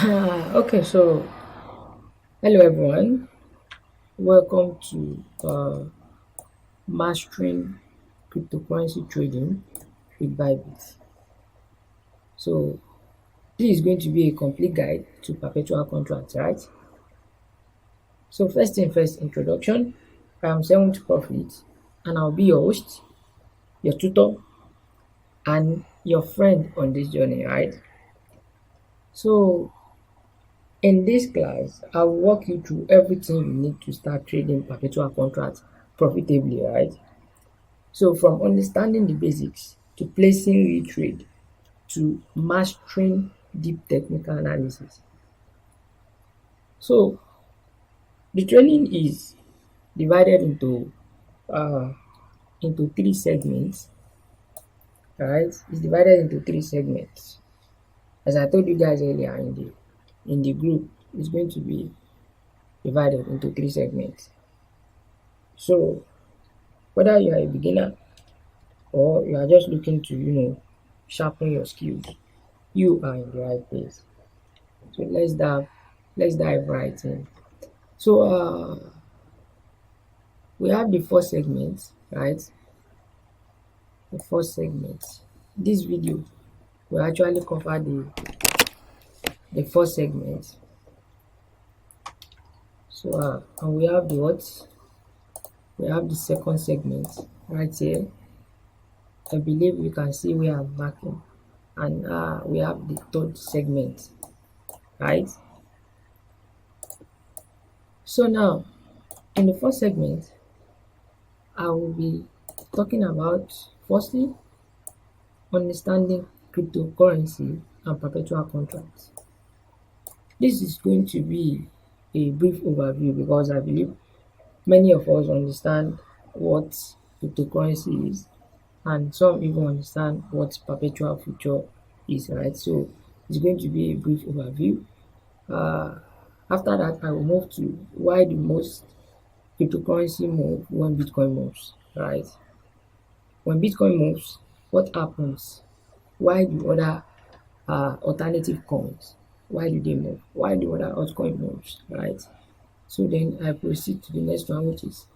Okay, so hello everyone. Welcome to Mastering Cryptocurrency Trading with Bybit. So this is going to be a complete guide to perpetual contracts, right? So first thing first, introduction. I am Seven to Profit, and I'll be your host, your tutor, and your friend on this journey, right? So in this class, I'll walk you through everything you need to start trading perpetual contracts profitably, right? So from understanding the basics to placing real trade to mastering deep technical analysis. So the training is divided uh, into three segments, right? It's divided into three segments. As I told you guys earlier in the group, it's going to be divided into three segments. So whether you are a beginner or you are just looking to sharpen your skills, you are in the right place. So let's dive right in. So we have the first segment, right? The first segment. This video will actually cover the first segment. So and we have the what? We have the second segment right here. I believe you can see where I'm marking, and we have the third segment, right? So now in the first segment, I will be talking about firstly understanding cryptocurrency and perpetual contracts. This is going to be a brief overview because I believe many of us understand what cryptocurrency is, and some even understand what perpetual future is, right? So it's going to be a brief overview. Uh, After that, I will move to why the most cryptocurrency move when Bitcoin moves, right? When Bitcoin moves, what happens? Why do other alternative coins, why do they move? Why do other altcoin moves, right? So then I proceed to the next one, which is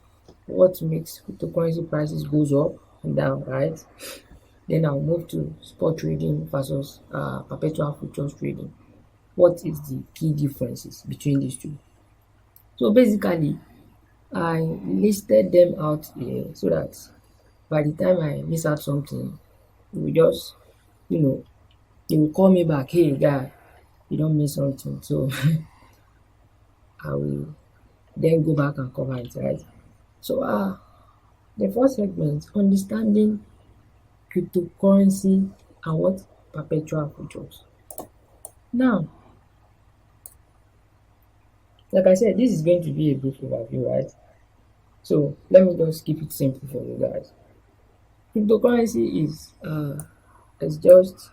what makes cryptocurrency prices goes up and down, right? Then I'll move to spot trading versus perpetual futures trading. What is the key differences between these two? So basically, I listed them out here so that by the time I miss out something, we just, you know, they will call me back, hey guy, you don't miss something. So I will then go back and cover it, right? So the first segment, understanding cryptocurrency and what perpetual futures. Now, like I said, this is going to be a brief overview, right? So let me just keep it simple for you guys. Cryptocurrency is just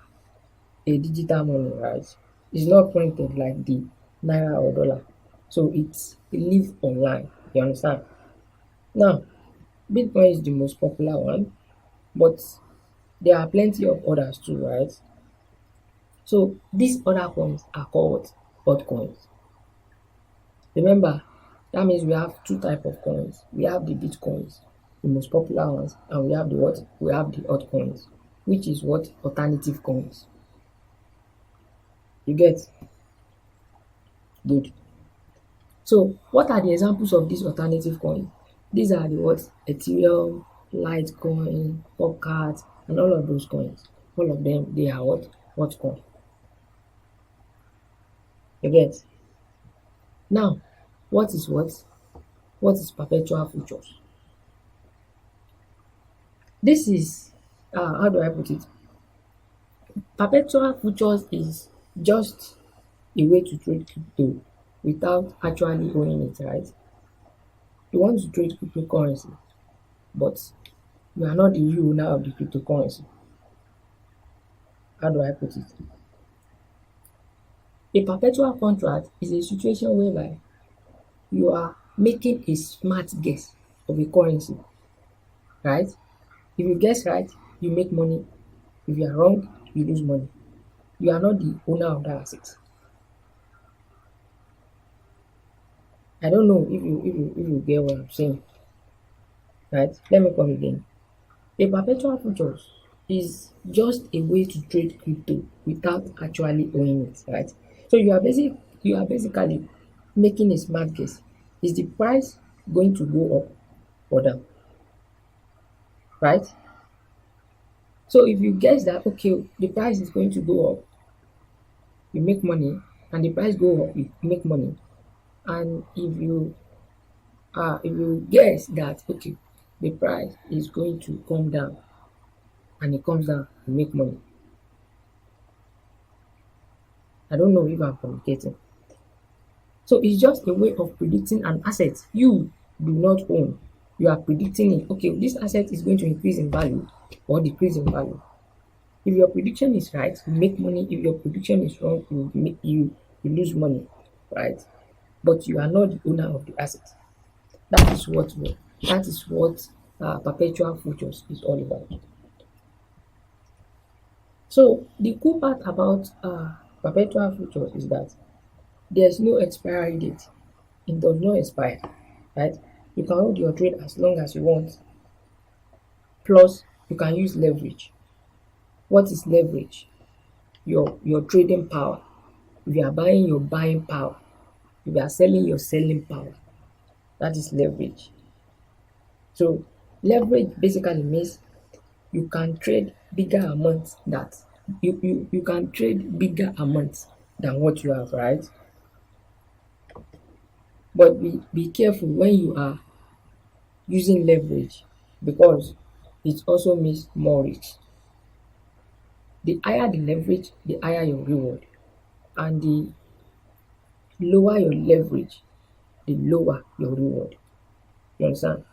a digital money, right? It's not printed like the naira or dollar. So it lives online. You understand? Now, Bitcoin is the most popular one, but there are plenty of others too, right? So these other coins are called altcoins. Remember, that means we have two type of coins. We have the Bitcoins, the most popular ones, and we have the what? We have the altcoins, which is what? Alternative coins. You get? Good. So what are the examples of these alternative coins? These are the what? Ethereum, Litecoin, Polkadot, and all of those coins. All of them, they are what? Altcoin. You get? Now, what is what? What is perpetual futures? This is how do I put it? Perpetual futures is just a way to trade crypto without actually owning it, right? You want to trade cryptocurrency, but you are not the real owner of the cryptocurrency. How do I put it? A perpetual contract is a situation whereby you are making a smart guess of a currency, right? If you guess right, you make money. If you are wrong, you lose money. You are not the owner of that asset. I don't know if you get what I'm saying, right? Let me come again. A perpetual futures is just a way to trade crypto without actually owning it, right? So you are basically making a smart guess. Is the price going to go up or down, right? So if you guess that okay, the price is going to go up, you make money, and the price go up, you make money. And if you guess that okay, the price is going to come down and it comes down, you make money. I don't know if I'm communicating. So it's just a way of predicting an asset you do not own. You are predicting it. Okay, this asset is going to increase in value or decrease in value. If your prediction is right, you make money. If your prediction is wrong, you lose money, right? But you are not the owner of the asset. That is what perpetual futures is all about. So the cool part about perpetual futures is that there's no expiry date. It does not expire, right? You can hold your trade as long as you want. Plus, you can use leverage. What is leverage? Your trading power. If you are buying, your buying power. If you are selling, your selling power. That is leverage. So leverage basically means you can trade bigger amounts that you can trade bigger amounts than what you have, right? But be careful when you are using leverage because it also means more risk. The higher the leverage, the higher your reward, and the lower your leverage, the lower your reward. You understand?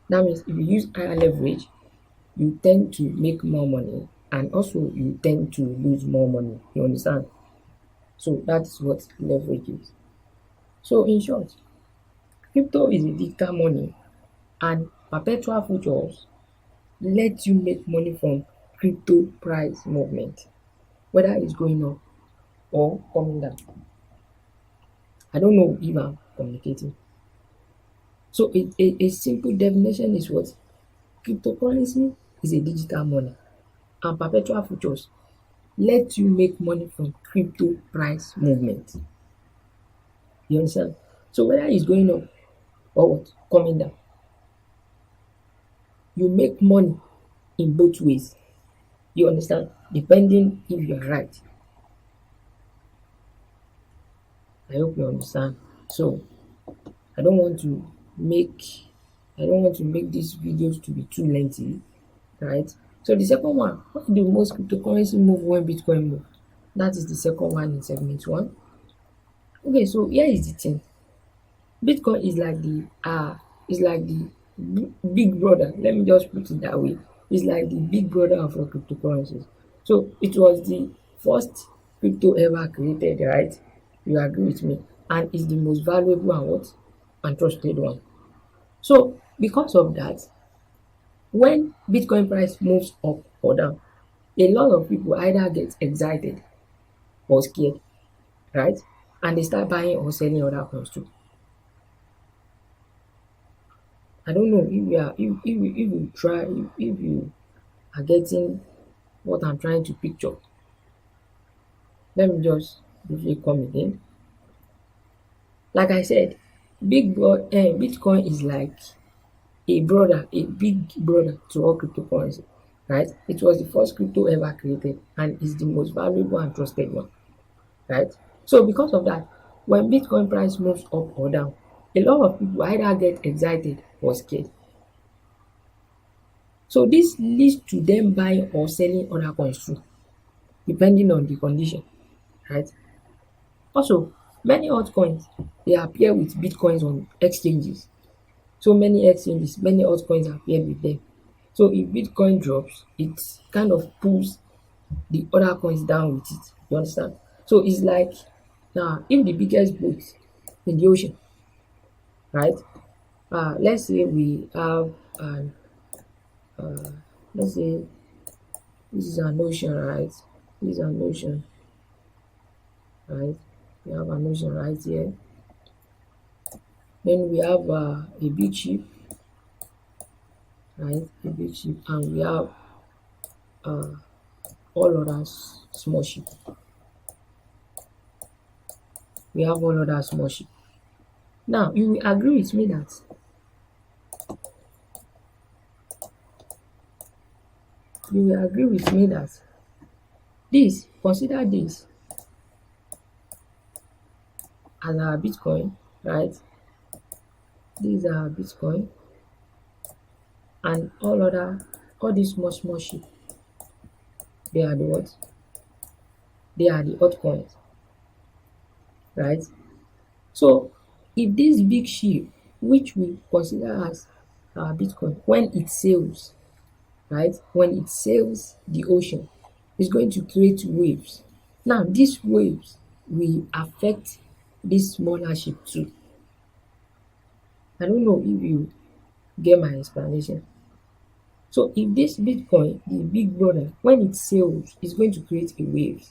That means if you use higher leverage, you tend to make more money and also you tend to lose more money. You understand? So that's what leverage is. So in short, crypto is a digital money and perpetual futures let you make money from crypto price movement, whether it's going up or coming down. I don't know if I'm communicating. So a simple definition is what? Cryptocurrency is a digital money and perpetual futures let you make money from crypto price movement. You understand? So whether it's going up or what? Coming down, you make money in both ways. You understand? Depending if you're right. I hope you understand. So I don't want to make I don't want to make these videos to be too lengthy, right? So the second one, why do most cryptocurrency move when Bitcoin move? That is the second one in segment one. Okay, so here is the thing. Bitcoin is like the big brother. Let me just put it that way. It's like the big brother of all cryptocurrencies. So it was the first crypto ever created, right? You agree with me? And it's the most valuable and what? And trusted one. So because of that, when Bitcoin price moves up or down, a lot of people either get excited or scared, right? And they start buying or selling other coins too. I don't know if you are if you try if you are getting what I'm trying to picture. Let me just briefly come again. Like I said, Bitcoin is like a brother, a big brother to all cryptocurrency, right? It was the first crypto ever created and is the most valuable and trusted one, right? So because of that, when Bitcoin price moves up or down, a lot of people either get excited or scared. So this leads to them buying or selling other coins too, depending on the condition, right? Also, many altcoins they appear with Bitcoins on exchanges. So many exchanges, many altcoins appear with them. So if Bitcoin drops, it kind of pulls the other coins down with it. You understand? So it's like now if the biggest boat in the ocean, right? Let's say we have an let's say this is an ocean, right? This is an ocean, right? We have an ocean right here. Then we have a big ship, right? A big ship, and we have uh, all others small ship. We have all other small ship. Now you will agree with me that this consider this as our Bitcoin, right? These are Bitcoin and all these small ship, they are the what? They are the altcoins, right? So if this big ship, which we consider as our Bitcoin, when it sails, right? When it sails the ocean, it's going to create waves. Now these waves will affect this smaller ship too. I don't know if you get my explanation. So if this Bitcoin, the big brother, when it sails, is going to create a wave,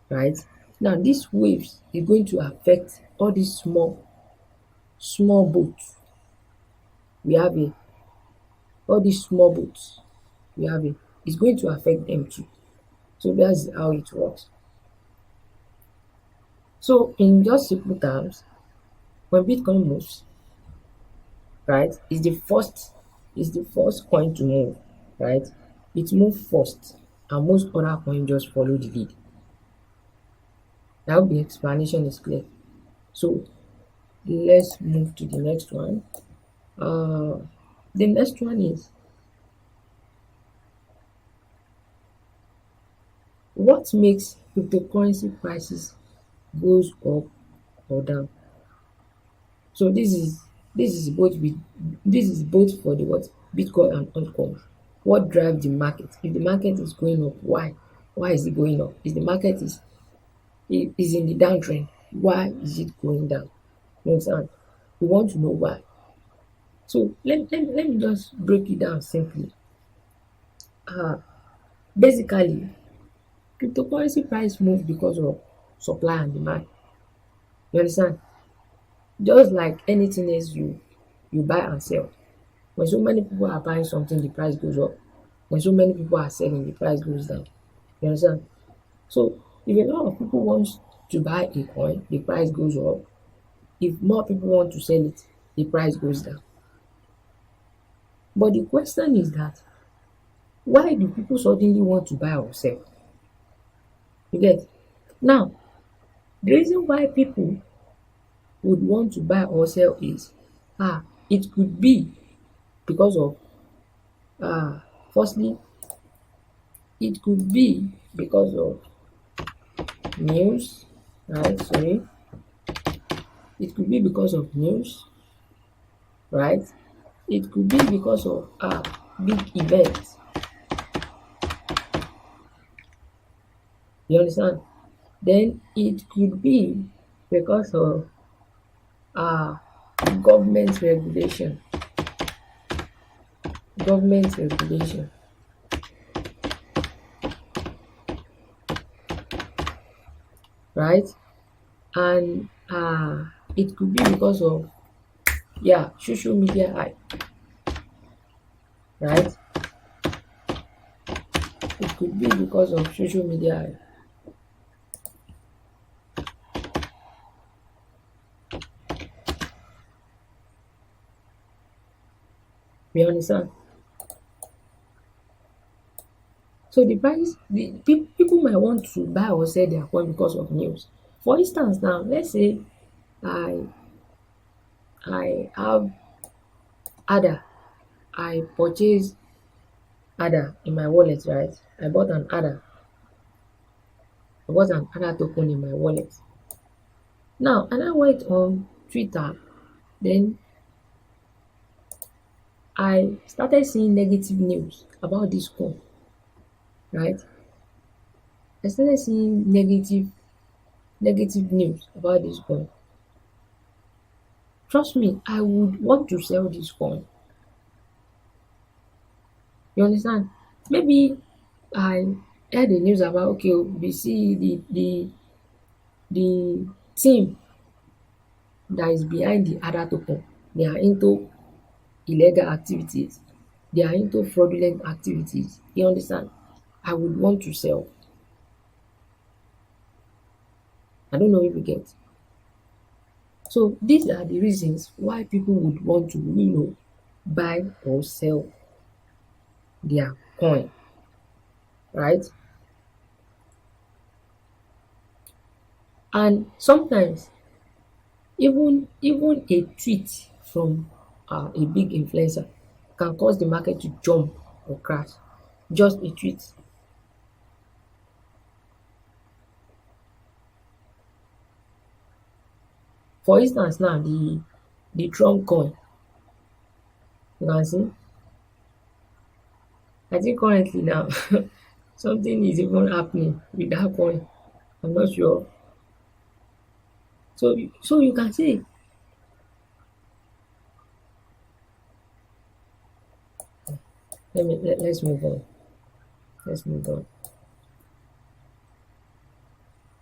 right? Now these waves is going to affect all these small boats. We have it. All these small boats, we have it. It's going to affect them too. So that's how it works. So in just simple terms, when Bitcoin moves, right, is the first coin to move, right? It moves first, and most other coins just follow the lead. I hope the explanation is clear. So let's move to the next one. Uh, the next one is, what makes cryptocurrency prices goes up or down? So this is both for the what Bitcoin and altcoins. What drives the market? If the market is going up, why? Why is it going up? If the market is in the downtrend, why is it going down? You understand? We want to know why. So let me just break it down simply. Uh, Basically, cryptocurrency price move because of supply and demand. You understand? Just like anything else you buy and sell. When so many people are buying something, the price goes up. When so many people are selling, the price goes down. You understand? So if a lot of people want to buy a coin, the price goes up. If more people want to sell it, the price goes down. But the question is that, why do people suddenly want to buy or sell? You get? Now, the reason why people would want to buy or sell is, it could be because of, firstly, it could be because of news, right? Sorry, it could be because of news, right? It could be because of big events. You understand? Then it could be because of uh government regulation. Government regulation, right? And it could be because of, social media hype, right? It could be because of social media hype. You understand? So the price, people might want to buy or sell their coin because of news. For instance, now let's say I I have ADA. I purchase ADA in my wallet, right? I bought an ADA. I bought an ADA token in my wallet. Now, and I went on Twitter, then I started seeing negative news about this coin, right? I started seeing negative news about this coin. Trust me, I would want to sell this coin. You understand? Maybe I heard the news about, okay, we see the team that is behind the ADA token. They are into illegal activities. They are into fraudulent activities. You understand? I would want to sell. I don't know if you get. So these are the reasons why people would want to, buy or sell their coin, right? And sometimes even a tweet from a big influencer can cause the market to jump or crash. Just a tweet. For instance now, the Trump coin, you can see, I think currently now something is even happening with that coin. I'm not sure. So you can see, let's move on. Let's move on.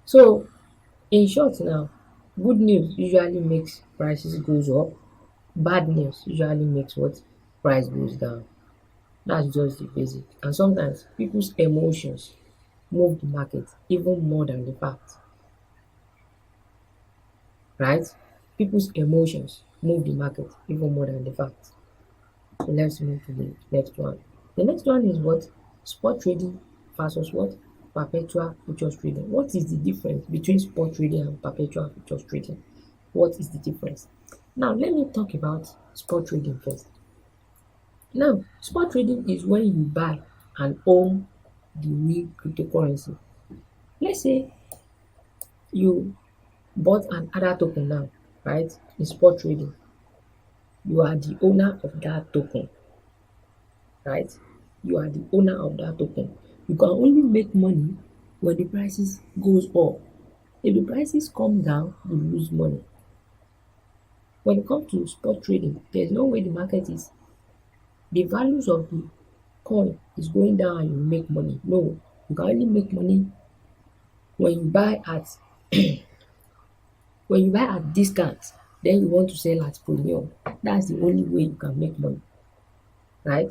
So in short now, good news usually makes prices goes up. Bad news usually makes what? Price goes down. That's just the basic. And sometimes people's emotions move the market even more than the facts, right? People's emotions move the market even more than the facts. So let's move to the next one. The next one is what? Spot trading versus what? Perpetual futures trading. What is the difference between spot trading and perpetual futures trading? What is the difference? Now, let me talk about spot trading first. Now, spot trading is when you buy and own the real cryptocurrency. Let's say you bought an ADA token now, right? In spot trading, you are the owner of that token, right? You are the owner of that token. You can only make money when the prices goes up. If the prices come down, you lose money. When it comes to spot trading, there's no way the values of the coin is going down and you make money. No, you can only make money when you buy at when you buy at discount, then you want to sell at premium. That's the only way you can make money, right?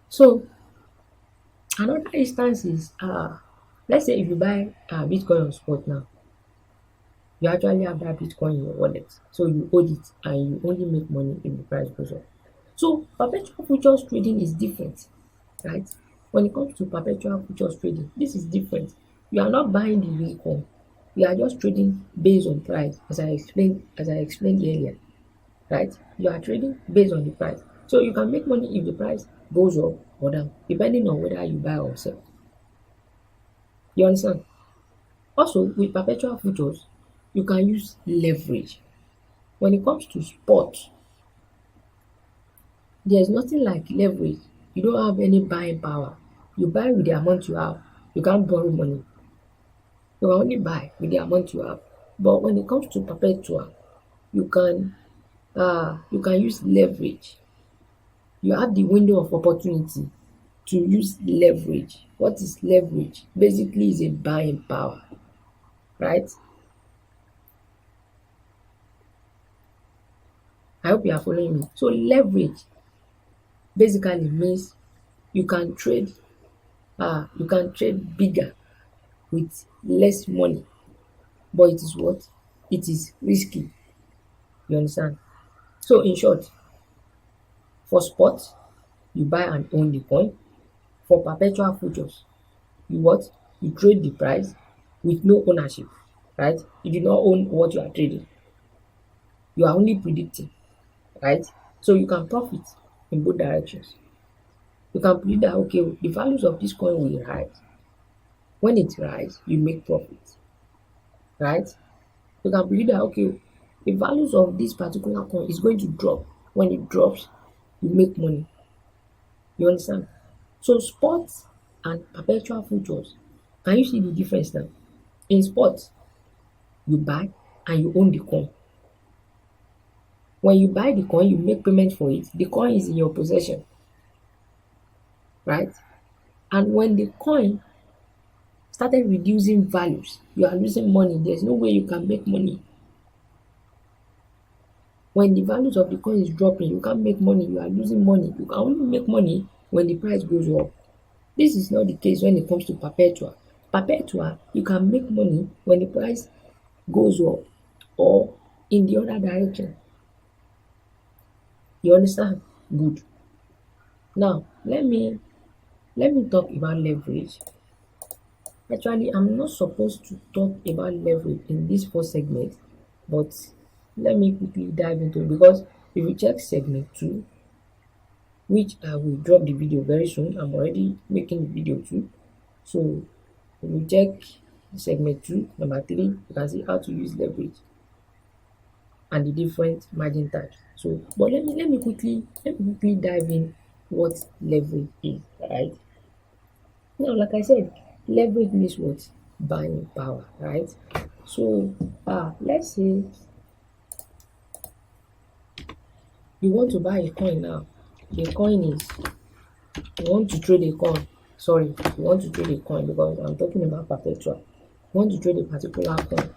So another instance is let's say if you buy Bitcoin on spot now, you actually have that Bitcoin in your wallet. So you hold it and you only make money if the price goes up. So perpetual futures trading is different, right? When it comes to perpetual futures trading, this is different. You are not buying the real coin. You are just trading based on price, as I explained earlier, right? You are trading based on the price. So you can make money if the price goes up or down, depending on whether you buy or sell. You understand? Also, with perpetual futures, you can use leverage. When it comes to spot, there's nothing like leverage. You don't have any buying power. You buy with the amount you have. You can't borrow money. You can only buy with the amount you have. But when it comes to perpetual, you can use leverage. You have the window of opportunity to use leverage. What is leverage? Basically is a buying power, right? I hope you are following me. So leverage basically means you can trade bigger with less money, but it is what? It is risky. You understand? So in short, for spot, you buy and own the coin. For perpetual futures, you what? You trade the price with no ownership, right? You do not own what you are trading. You are only predicting, right? So you can profit in both directions. You can predict that okay, the values of this coin will rise. When it rise, you make profit, right? You can predict that okay, the values of this particular coin is going to drop. When it drops, you make money. You understand? So sports and perpetual futures, can you see the difference now? In sports, you buy and you own the coin. When you buy the coin, you make payment for it. The coin is in your possession, right? And when the coin started reducing values, you are losing money. There's no way you can make money When the values of the coin is dropping, you can't make money, you are losing money. You can only make money when the price goes up. This is not the case when it comes to perpetual. Perpetual, you can make money when the price goes up or in the other direction. You understand? Good. Now let me talk about leverage. Actually, I'm not supposed to talk about leverage in this first segment, but let me quickly dive into it, because if you check segment 2, which I will drop the video very soon, I'm already making the video too. So if you check segment 2, number 3, you can see how to use leverage and the different margin types. So, but let me quickly dive in what leverage is, right? Now, like I said, leverage means what? Buying power, right? So, let's say you want to buy a coin now. The coin is, you want to trade a coin. Sorry, you want to trade a coin, because I'm talking about perpetual. You want to trade a particular coin.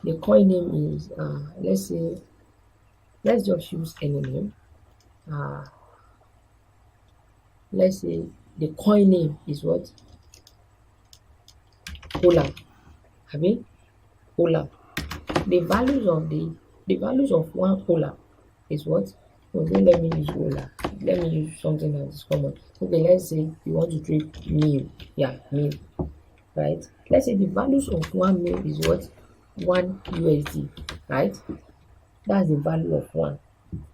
The coin name is, let's say, let's just use any name. Let's say the coin name is what? Ola. Abi? Ola. The values of one Ola is what? Okay, let me use Ola. Let me use something that is common. Okay, let's say you want to trade meal. Yeah, meal. Right? Let's say the values of one meal is what? 1 USD. Right? That's the value of one.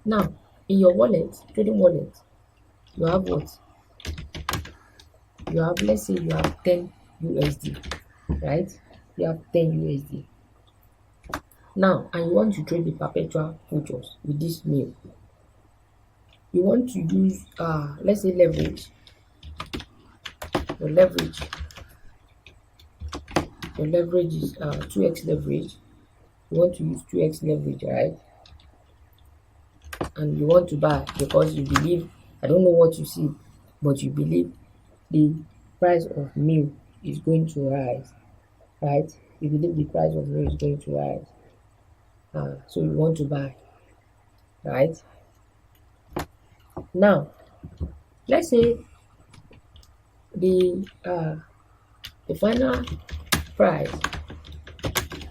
Now, in your wallet, trading wallet, you have what? You have, let's say you have 10 USD. Right? You have 10 USD. Now, and you want to trade the perpetual futures with this meal. You want to use, let's say leverage. Your leverage is 2x leverage. You want to use 2x leverage, right? And you want to buy because you believe, I don't know what you see, but you believe the price of meal is going to rise, right? You believe the price of meal is going to rise. So you want to buy, right? Now, let's say the final price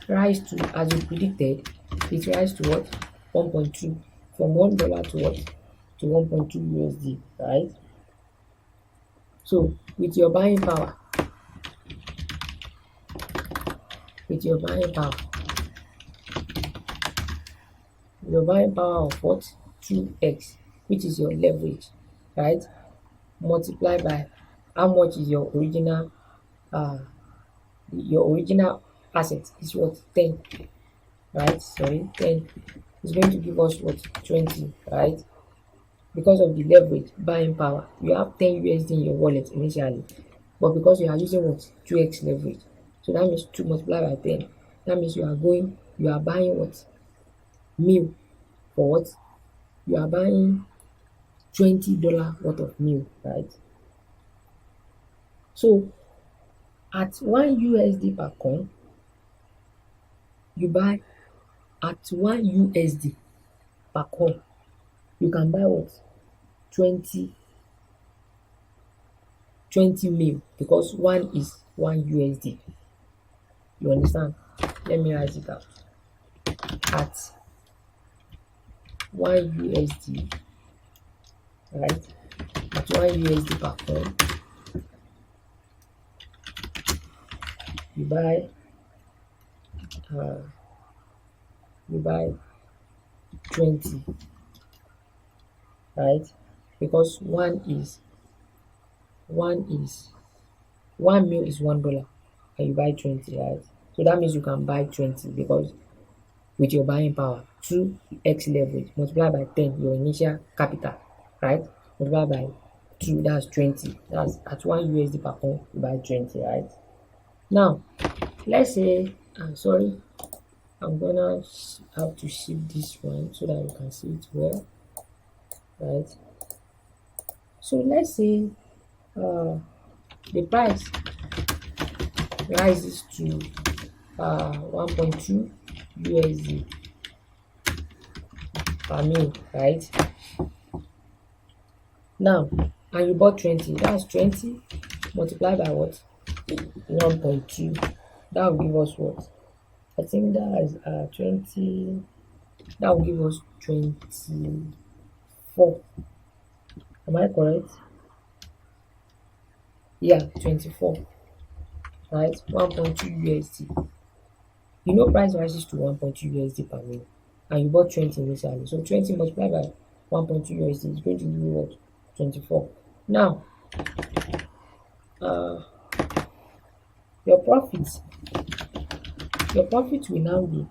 rise to, as you predicted, it rise to what? 1.2, from $1 to what? To 1.2 USD, right? So with your buying power, your buying power of what? 2x, which is your leverage, right? Multiply by how much is your original asset is what? 10, right? Sorry, 10 is going to give us what? 20, right? Because of the leverage buying power, you have 10 USD in your wallet initially, but because you are using what? 2x leverage, so that means 2 multiplied by 10, that means you are buying what? Meal for what? You are buying $20 worth of meal, right? So at 1 USD per coin, you buy at 1 USD per coin, you can buy what? 20 meal, because one is 1 USD. You understand? Let me write it out. At 1 USD, right? At 1 USD per coin, you buy 20, right? Because one meal is $1 and you buy 20, right? So that means you can buy 20, because with your buying power, 2x leverage multiplied by 10, your initial capital, right? Multiplied by 2, that's 20. That's at 1 USD per coin, you buy 20, right? Now, let's say, I'm sorry, I'm gonna have to shift this one so that you can see it well, right? So let's say the price rises to 1.2 USD, per mil, right? Now, and you bought 20, that's 20 multiplied by what? 1.2. That will give us what? I think that is 20. That will give us 24. Am I correct? Yeah, 24. Right? 1.2 USD. You know price rises to 1.2 USD per minute. And you bought 20 initially. So 20 multiplied by 1.2 USD is going to give you what? 24. Now, uh, your profits. Your profit will now be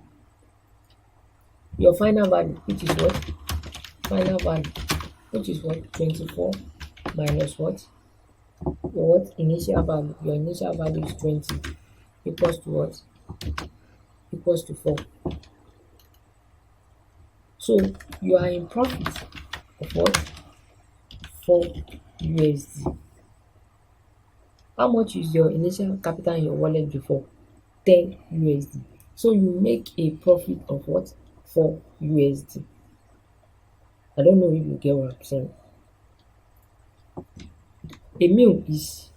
your final value, which is what? Final value, which is what? 24 minus what? Your what? Initial value. Your initial value is 20 equals to what? Equals to 4. So you are in profit of what? 4 USD. How much is your initial capital in your wallet before? 10 USD. So you make a profit of what? 4 USD. I don't know if you get what I'm saying. A meal is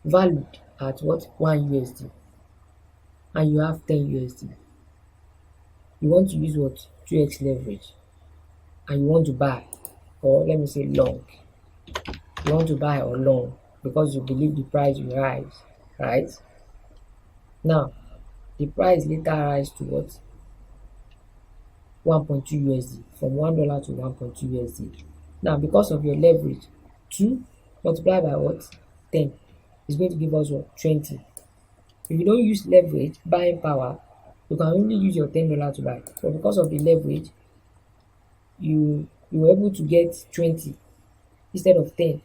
valued at what? 1 USD. And you have 10 USD. You want to use what? 2x leverage. And you want to buy, or let me say long. You want to buy or long because you believe the price will rise, right? Now, the price later rise to what? 1.2 USD, from $1 to 1.2 USD. Now, because of your leverage, 2 multiplied by what? 10 is going to give us what? 20. If you don't use leverage, buying power, you can only use your $10 to buy. But because of the leverage, you were able to get 20 instead of 10.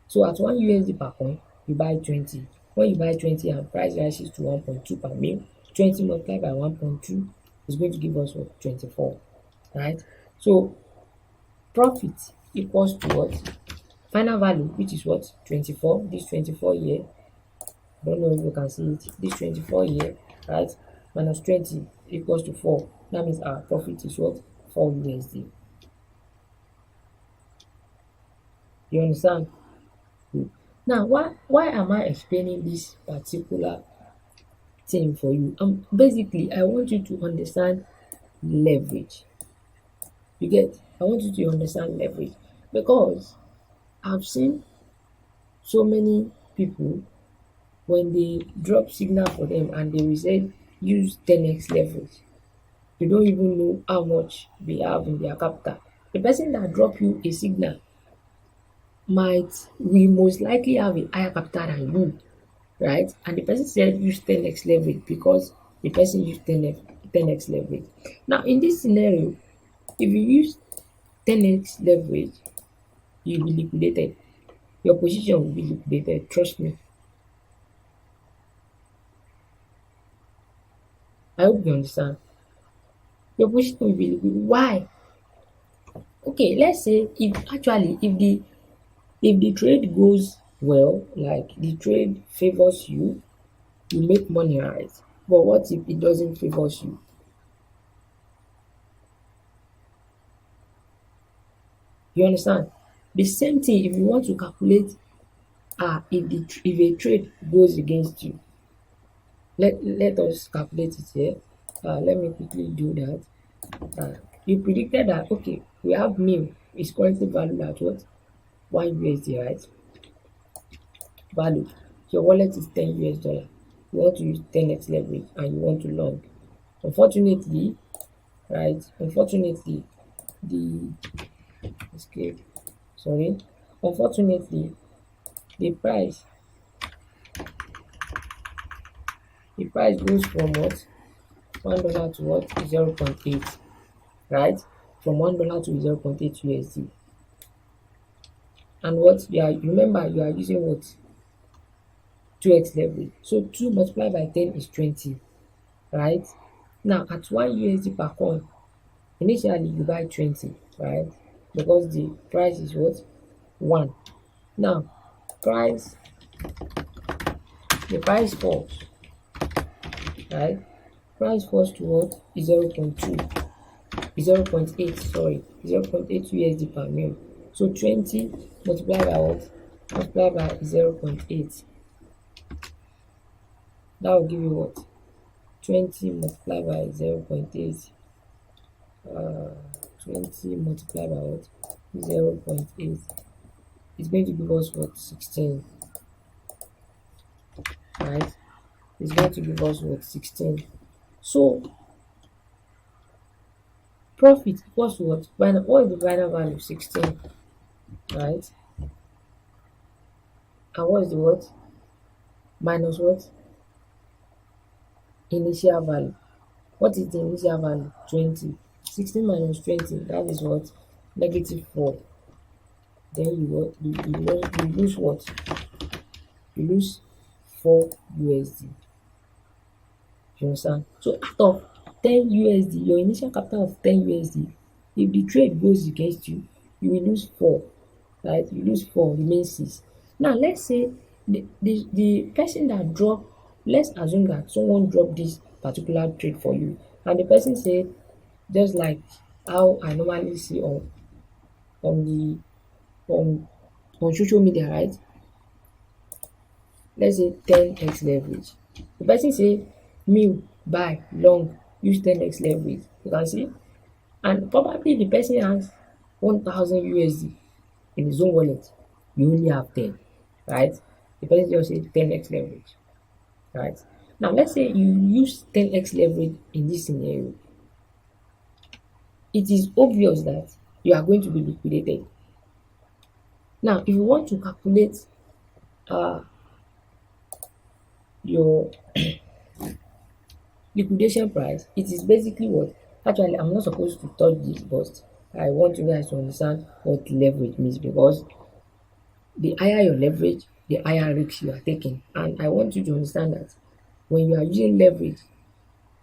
So at 1 USD per coin, you buy 20. When you buy 20 and price rises to 1.2 per mil, 20 multiplied by 1.2 is going to give us what? 24. Right? So profit equals to what? Final value, which is what? 24. This 24 here. I don't know if you can see it. This 24 here, right? Minus 20 equals to 4. That means our profit is what? 4 USD. You understand? Good. Now, why am I explaining this particular thing for you? Basically, I want you to understand leverage. You get? I want you to understand leverage because I've seen so many people when they drop signal for them and they will say use 10x leverage. You don't even know how much they have in their capital. The person that drop you a signal will most likely have a higher capital than you, right? And the person said use 10x leverage because the person used 10x leverage. Now, in this scenario, if you use 10x leverage, you'll be liquidated. Your position will be liquidated. Trust me. I hope you understand. Your position will be liquidated. Why? Okay, let's say if the trade goes well, like the trade favors you, you make money, right? But what if it doesn't favor you? You understand? The same thing if you want to calculate if a trade goes against you. Let us calculate it here. Let me quickly do that. You predicted that okay, we have mil is currently valued at what? 1 USD, right? Value. Your wallet is 10 US dollar. You want to use 10x leverage and you want to long. Unfortunately, right? Unfortunately, the escape. Sorry. Unfortunately, the price goes from what? $1 to what? 0.8, right? From $1 to 0.8 USD. And what remember you are using what? 2x leverage. So 2 multiplied by 10 is 20, right? Now at 1 USD per coin, initially you buy 20, right? Because the price is what? 1. Now the price falls, right? Price falls to what? 0.2. 0.8, sorry, 0.8 USD per mil. So 20 multiplied by what? Multiplied by 0.8. That will give you what? 20 multiplied by 0.8. 20 multiplied by what? 0.8. It's going to give us what? 16. Right? It's going to give us what? 16. So profit equals to what? What is the final value? 16. Right? And what is the what? Minus what? Initial value. What is the initial value? 20. 16 minus 20, that is what? Negative 4. Then you lose what? You lose 4 USD. You understand? So out of 10 USD, your initial capital of 10 USD, if the trade goes against you, you will lose 4. Right? You lose 4, remains 6. Now let's say the person that dropped, let's assume that someone dropped this particular trade for you, and the person said, just like how I normally see on the on on social media, right? Let's say 10x leverage. The person say mil buy long use 10x leverage. You can see, and probably the person has 1,000 USD in his own wallet. You only have 10, right? The person just say 10x leverage, right? Now let's say you use 10x leverage in this scenario. It is obvious that you are going to be liquidated. Now, if you want to calculate uh, your liquidation price, it is basically what? Actually, I'm not supposed to touch this, but I want you guys to understand what leverage means, because the higher your leverage, the higher risk you are taking. And I want you to understand that when you are using leverage,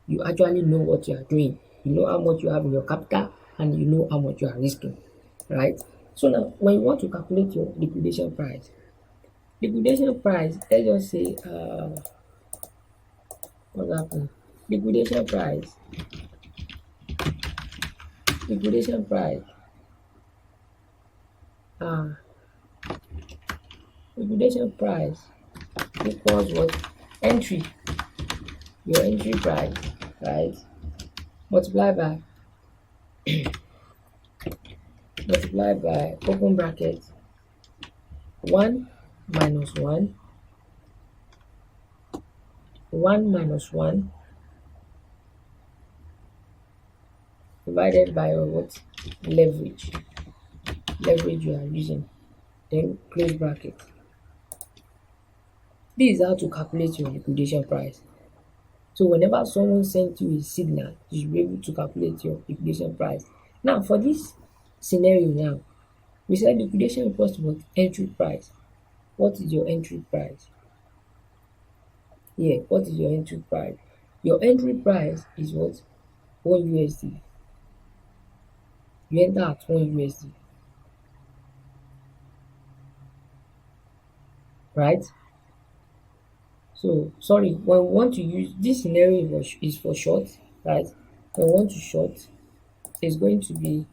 you actually know what you are doing. You know how much you have in your capital, and you know how much you are risking, right? So now, when you want to calculate your liquidation price, let's just say, what happened? Liquidation price, liquidation price, uh, liquidation price equals what? Entry, your entry price, right? Multiply by open bracket 1 minus 1, 1 minus 1 divided by your what? Leverage you are using, then close bracket. This is how to calculate your liquidation price. So whenever someone sends you a signal, you should be able to calculate your liquidation price. Now for this scenario now, we said liquidation equals to what? Entry price. What is your entry price? Yeah, what is your entry price? Your entry price is what? 1 USD. You enter at 1 USD, right? So sorry, when we want to use this scenario is for short, right? When we want to short, it's going to be,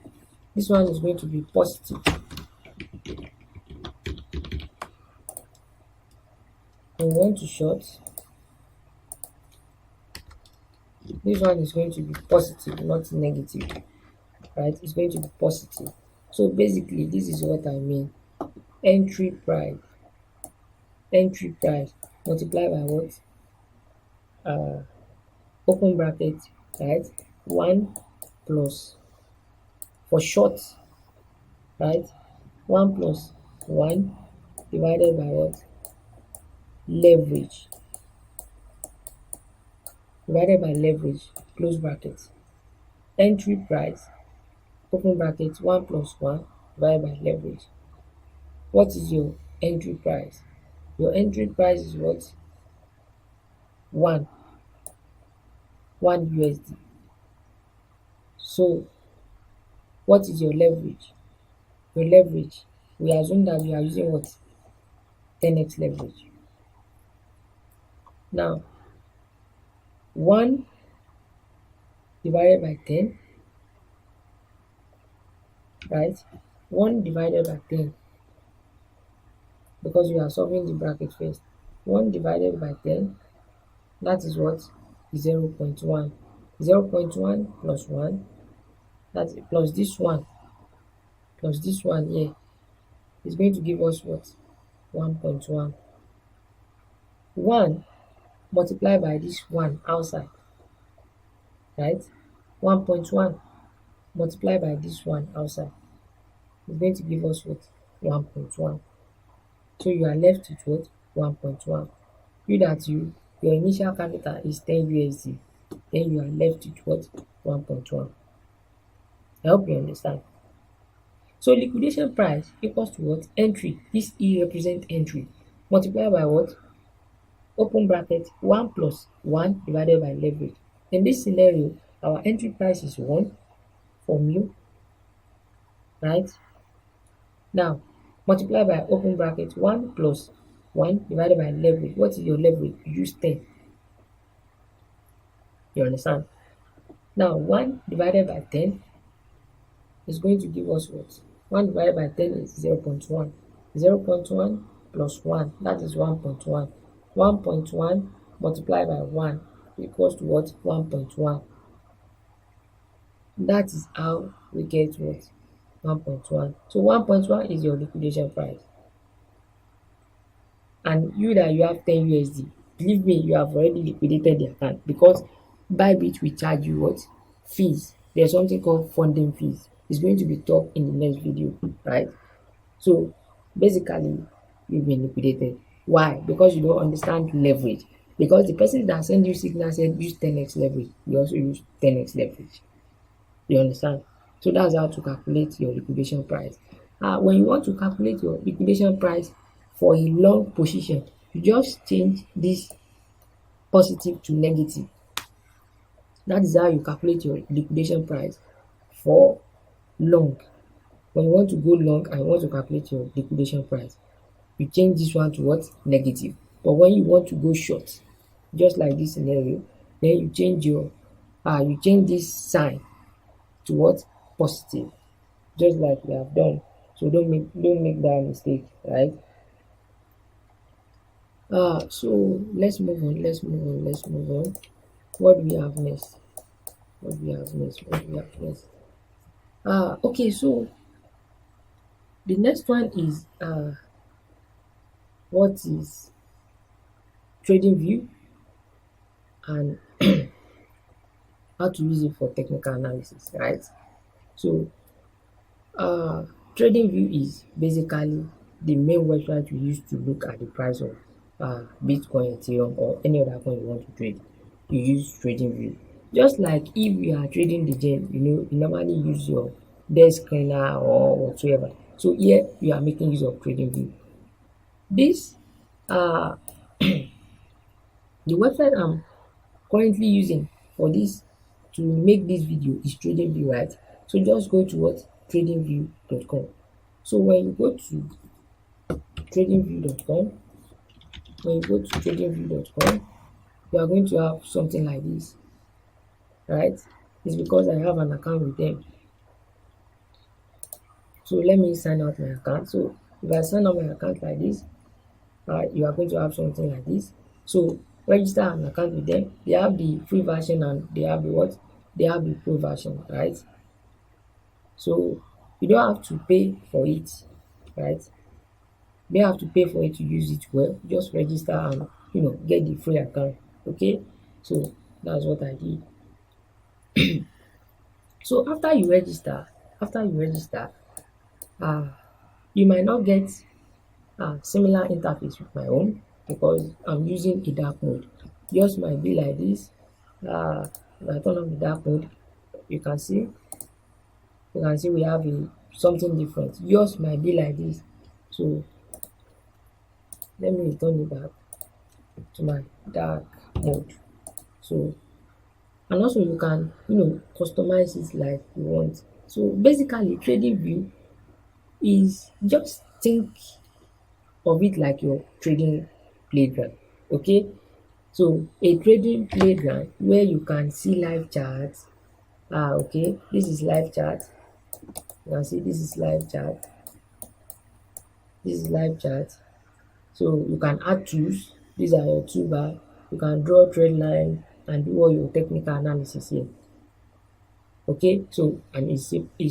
this one is going to be positive. When we want to short, this one is going to be positive, not negative, right? It's going to be positive. So basically, this is what I mean. Entry price multiplied by what? Open bracket, right? 1 plus, for short, right? 1 plus 1 divided by what? Leverage, close bracket. Entry price, open bracket, 1 plus 1 divided by leverage. What is your entry price? Your entry price is what? 1 USD. So what is your leverage? Your leverage, we assume that you are using what? 10x leverage. Now 1 divided by 10 right? 1 divided by 10, because we are solving the bracket first. 1 divided by 10, that is what? 0.1. 0.1 plus 1, that's plus this one, plus this one here, is going to give us what? 1.1. 1 multiplied by this 1 outside, right? 1.1 multiplied by this one outside is going to give us what? 1.1. So you are left with what? 1.1. You that your initial capital is 10 USD, then you are left with what? 1.1. I hope you understand. So liquidation price equals to what? Entry. This E represent entry. Multiply by what? Open bracket 1 plus 1 divided by leverage. In this scenario, our entry price is 1 for mu, right? Now, multiply by open bracket 1 plus 1 divided by leverage. What is your leverage? You use 10. You understand? Now, 1 divided by 10 is going to give us what? 1 divided by 10 is 0.1. 0.1 plus 1, that is 1.1. 1.1 multiplied by 1 equals to what? 1.1. That is how we get what? 1.1. So 1.1 is your liquidation price. And you that you have 10 USD, believe me, you have already liquidated the account, because Bybit will charge you what? Fees. There's something called funding fees. It's going to be talked in the next video, right? So basically, you've been liquidated. Why? Because you don't understand leverage. Because the person that sent you signal said use 10x leverage, you also use 10x leverage. You understand? So that's how to calculate your liquidation price. When you want to calculate your liquidation price for a long position, you just change this positive to negative. That is how you calculate your liquidation price for long. When you want to go long and you want to calculate your liquidation price, you change this one to what? Negative. But when you want to go short, just like this scenario, then you change this sign to what? Positive, just like we have done. So don't make that mistake, right? So let's move on. What do we have next? Okay, so the next one is what is trading view and how to use it for technical analysis, right? So trading view is basically the main website you use to look at the price of Bitcoin, Ethereum, or any other coin you want to trade. You use trading view. Just like if you are trading the gem, you normally use your desk screener or whatsoever. So here you are making use of trading view. This the website I'm currently using for this to make this video is trading view, right? So just go to what? tradingview.com. So when you go to tradingview.com, you are going to have something like this, right? It's because I have an account with them. So let me sign out my account. So if I sign out my account like this, you are going to have something like this. So register an account with them. They have the free version and they have the what? They have the pro version, right? So you don't have to pay for it, right? You don't have to pay for it to use it well. Just register and get the free account. Okay, so that's what I did. So after you register, you might not get a similar interface with my own, because I'm using a dark mode. Yours might be like this. If I turn on the dark mode, you can see we have something different. Yours might be like this. So let me return it back to my dark mode. So, and also you can customize it like you want. So basically, trading view is, just think of it like your trading playground. Okay, so a trading playground where you can see live charts. Okay, this is live chart. You can see this is live chat. This is live chat. So you can add tools. These are your toolbar. You can draw trend line and do all your technical analysis here. Okay, so and it's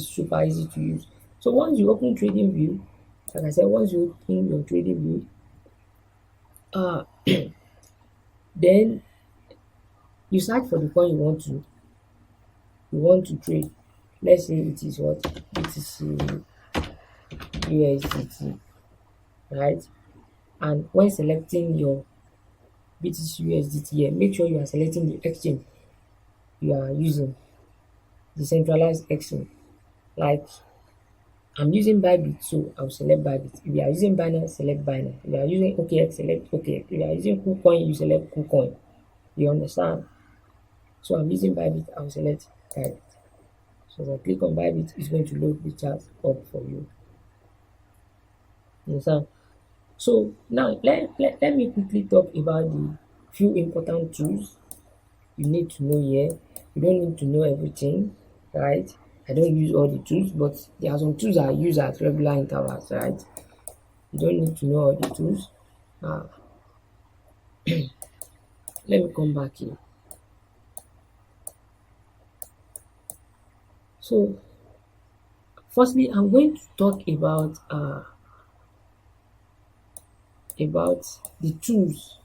super easy to use. So once you open trading view, like I said, once you open your trading view, uh then you search for the coin you want to trade. Let's say it is what? BTC USDT, right? And when selecting your BTC USDT here, make sure you are selecting the exchange you are using, the centralized exchange. Like I'm using Bybit, so I'll select Bybit. If you are using Binance, select Binance. If you are using OKX, select OKX. If you are using KuCoin, you select KuCoin. You understand? So I'm using Bybit, I'll select Bybit. So if I click on Bybit, it's going to load the chart up for you. You understand? So now let me quickly talk about the few important tools you need to know here. You don't need to know everything, right? I don't use all the tools, but there are some tools I use at regular intervals, right? You don't need to know all the tools. Uh, let me come back here. So firstly, I'm going to talk about the tools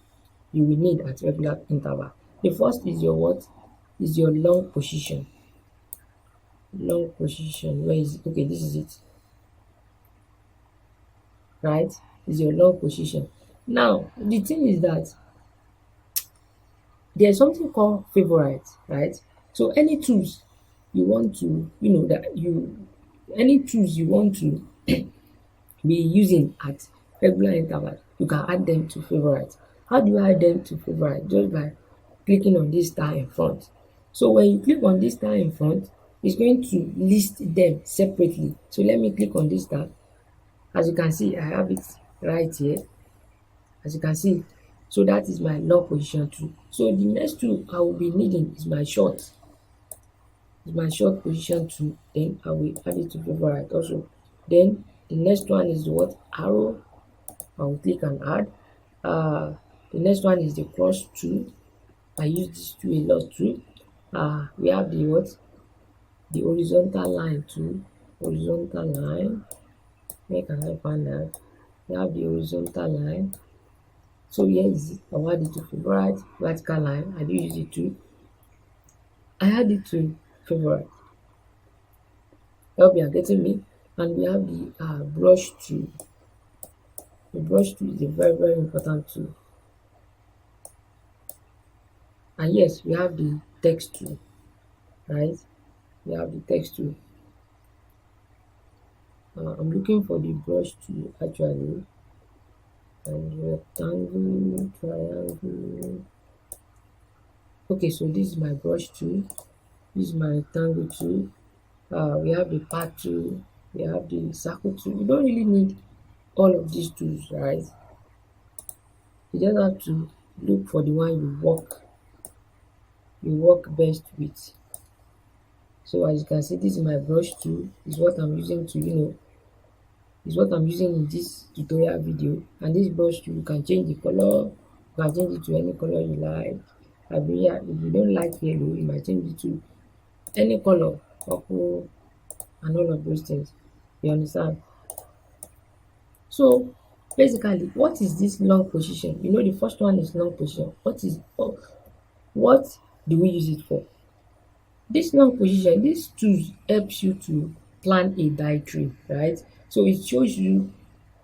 you will need at regular interval. The first is your what? Is your long position. Long position. Where is it? Okay, this is it. Right? Is your long position. Now, the thing is that there's something called favorite, right? So any tools you want to, any tools you want to be using at regular intervals, you can add them to favorite. How do you add them to favorite? Just by clicking on this star in front. So when you click on this star in front, it's going to list them separately. So let me click on this star. As you can see, I have it right here. As you can see, so that is my long position tool. So the next tool I will be needing is my short. Is my short position tool. Then I will add it to favorite also. Then the next one is what? Arrow. I will click and add. The next one is the cross tool. I use this tool a lot too. We have the what? The horizontal line tool. Horizontal line. Where can I find that? We have the horizontal line. So here is it. I'll add it to favorite. Vertical line. I do use it too. I add it to favorite. I hope you are getting me. And we have the brush tool. The brush tool is a very, very important tool. And yes, we have the text tool, right? We have the text tool. I'm looking for the brush tool actually. And rectangle, triangle. Okay, so this is my brush tool. This is my rectangle tool. We have the path tool. We have the circle tool. You don't really need all of these tools, right? You just have to look for the one you work best with. So as you can see, this is my brush tool. Is what I'm using to is what I'm using in this tutorial video. And this brush tool, you can change the color. You can change it to any color you like. If you don't like yellow, you might change it to any color, purple, and all of those things. You understand? So basically, what is this long position? The first one is long position. What do we use it for? This long position, this tools helps you to plan a dietary, right? So it shows you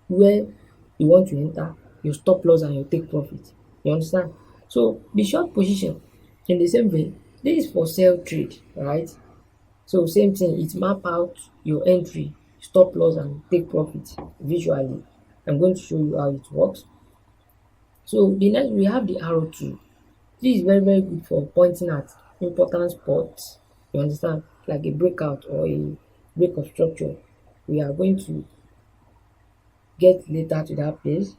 where you want to enter, your stop loss and your take profit. You understand? So the short position, in the same way, this is for sell trade, right? So same thing, it map out your entry, stop loss and take profit visually. I'm going to show you how it works. So the next we have the arrow tool. This is very, very good for pointing at important spots. You understand? Like a breakout or a break of structure. We are going to get later to that place.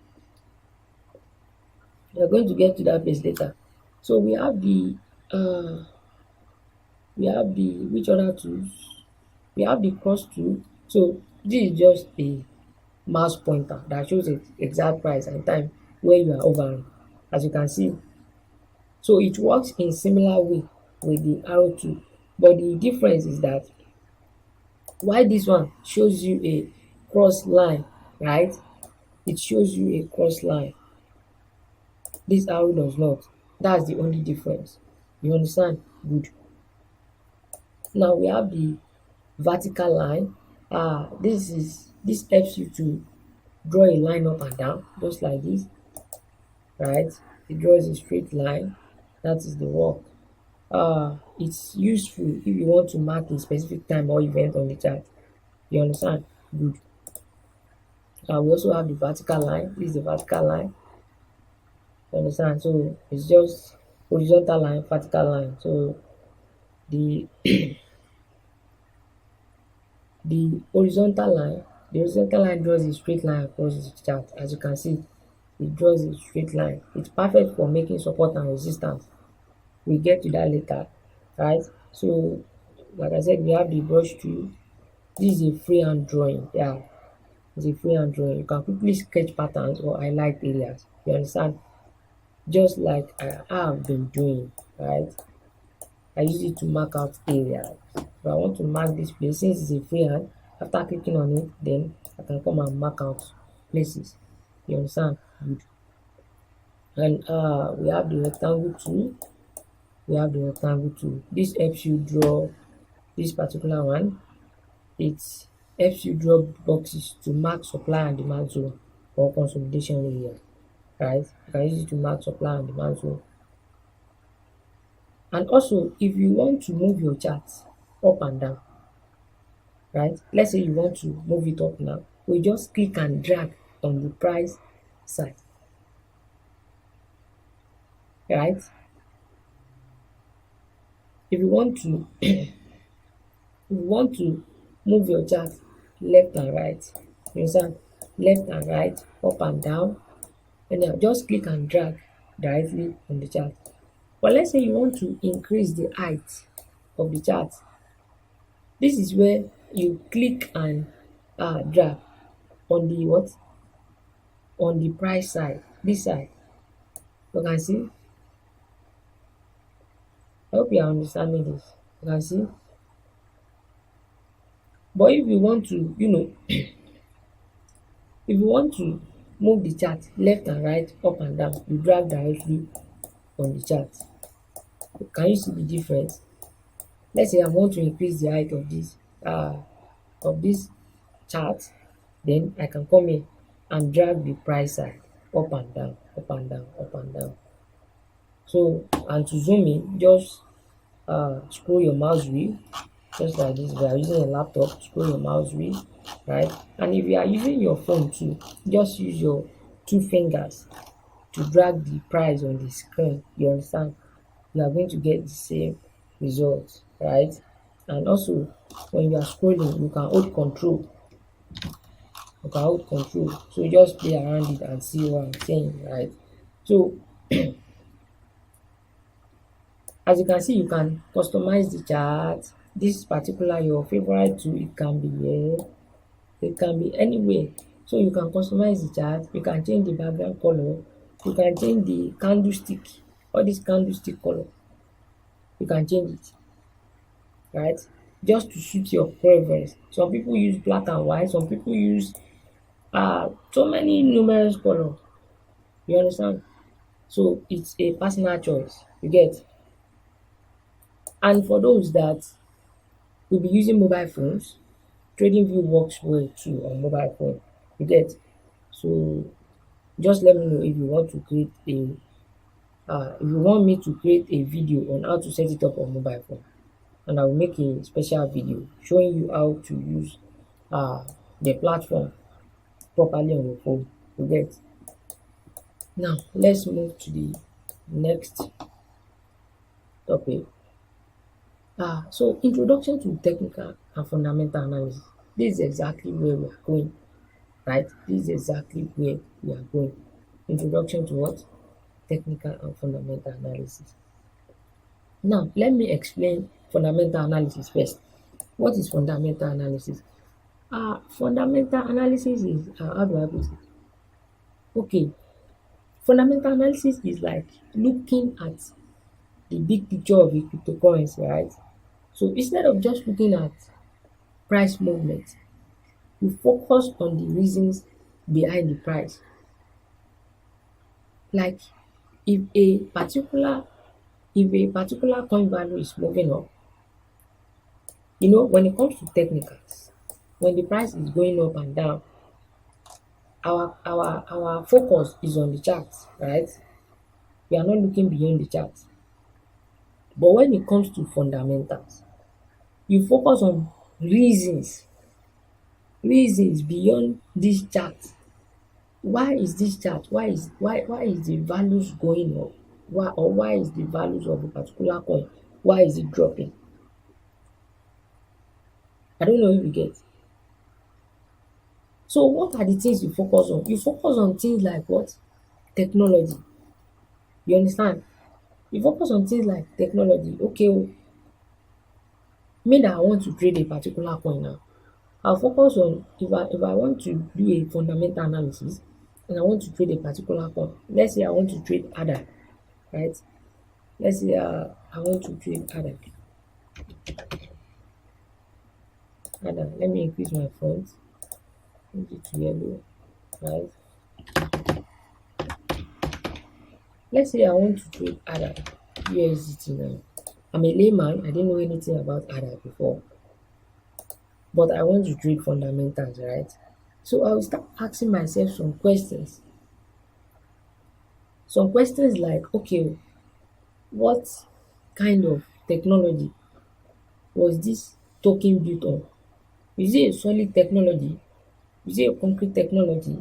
We are going to get to that place later. So we have the which other tools? We have the cross tool. So this is just a mouse pointer that shows the exact price and time where you are overing, as you can see. So it works in similar way with the arrow tool, but the difference is that while this one shows you a cross line, right? It shows you a cross line. This arrow does not. That's the only difference. You understand? Good. Now we have the vertical line. This helps you to draw a line up and down, just like this, right? It draws a straight line. That is the work. It's useful if you want to mark a specific time or event on the chart. You understand? Good. We also have the vertical line. This is the vertical line. You understand? So it's just horizontal line, vertical line. So the the horizontal line draws a straight line across the chart. As you can see, it draws a straight line. It's perfect for making support and resistance. We get to that later, right? So like I said, we have the brush tool. This is a freehand drawing. Yeah, it's a freehand drawing. You can quickly sketch patterns or highlight areas. You understand? Just like I have been doing, right? I use it to mark out areas. If I want to mark this place, since it's a freehand, after clicking on it, then I can come and mark out places. You understand? Good. And we have the rectangle tool. This helps you draw this particular one. It helps you draw boxes to mark supply and demand zone or consolidation area. Right? You can use it to mark supply and demand zone. And also, if you want to move your chart up and down, right? Let's say you want to move it up now, we just click and drag on the price side, right? If you want to move your chart left and right, you understand? Left and right, up and down, and then just click and drag directly on the chart. But let's say you want to increase the height of the chart. This is where you click and drag on the what? On the price side, this side. You can see. I hope you are understanding this. You can see. But if you want to, if you want to move the chart left and right, up and down, you drag directly on the chart. Can you see the difference? Let's say I want to increase the height of this chart, then I can come in and drag the price side up and down, up and down, up and down. So, and to zoom in, just scroll your mouse wheel, just like this. If you are using a laptop, scroll your mouse wheel, right? And if you are using your phone too, just use your two fingers to drag the price on the screen. You understand? You are going to get the same result, right? And also, when you are scrolling, you can hold control. So you just play around it and see what I'm saying, right? So as you can see, you can customize the chart. This particular your favorite tool, it can be here, it can be anywhere. So you can customize the chart, you can change the background color, you can change the candlestick, all this candlestick color, you can change it, right? Just to suit your preference. Some people use black and white, some people use so many numerous color. You understand? So it's a personal choice. You get. And for those that will be using mobile phones, TradingView works well too on mobile phone. You get. So just let me know if you want to create a if you want me to create a video on how to set it up on mobile phone, and I will make a special video showing you how to use uh the platform properly on your phone. You get. Now let's move to the next topic. So introduction to technical and fundamental analysis. This is exactly where we are going, right? This is exactly where we are going. Introduction to what? Technical and fundamental analysis. Now, let me explain fundamental analysis first. What is fundamental analysis? Fundamental analysis is how do I put it? Okay, fundamental analysis is like looking at the big picture of a cryptocurrency, right? So instead of just looking at price movement, you focus on the reasons behind the price. Like if a particular coin value is moving up, when it comes to technicals, when the price is going up and down, our focus is on the chart, right? We are not looking beyond the chart. But when it comes to fundamentals, you focus on reasons, reasons beyond this chart. Why is this chart? Why is the values going up? Why is the values of a particular coin? Why is it dropping? I don't know if you get. So what are the things you focus on? You focus on things like what? Technology. You understand? You focus on things like technology. Okay, me that I want to trade a particular coin now. I'll focus on if I want to do a fundamental analysis and I want to trade a particular coin. Let's say I want to trade ADA, right? Let's say I want to trade ADA. ADA. Let me increase my font. Change it to yellow, right? Let's say I want to trade ADA USDT now. I'm a layman. I didn't know anything about ADA before, but I want to trade fundamentals, right? So I will start asking myself some questions. Some questions like, okay, what kind of technology was this token built on? Is it a solid technology? Is it a concrete technology?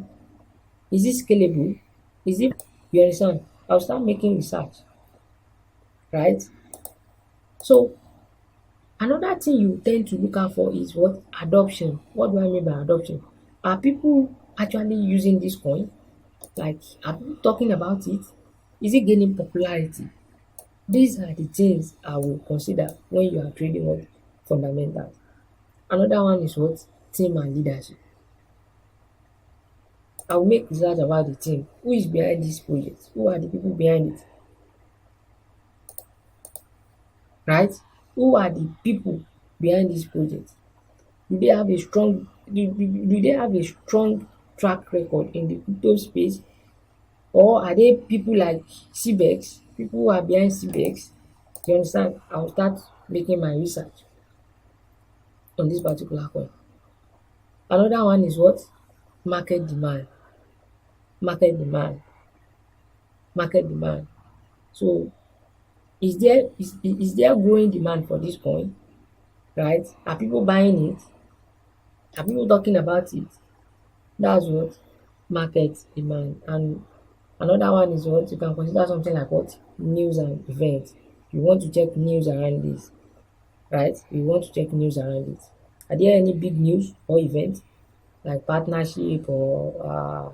Is it scalable? Is it, you understand? I'll start making research, right? So another thing you tend to look out for is what? Adoption. What do I mean by adoption? Are people actually using this coin? Like, are people talking about it? Is it gaining popularity? These are the things I will consider when you are trading what? Fundamentals. Another one is what? Team and leadership. I will make research about the team. Who is behind this project? Who are the people behind it? Right? Who are the people behind this project? Do they have a strong do they have a strong track record in the crypto space? Or are they people like CBEX, people who are behind CBEX? You understand? I'll start making my research on this particular coin. Another one is what? Market demand. Market demand. Market demand. So is there growing demand for this coin? Right? Are people buying it? Are people talking about it? That's what? Market demand. And another one is what? You can consider something like what? News and events. You want to check news around this, right? You want to check news around it. Are there any big news or events like partnership or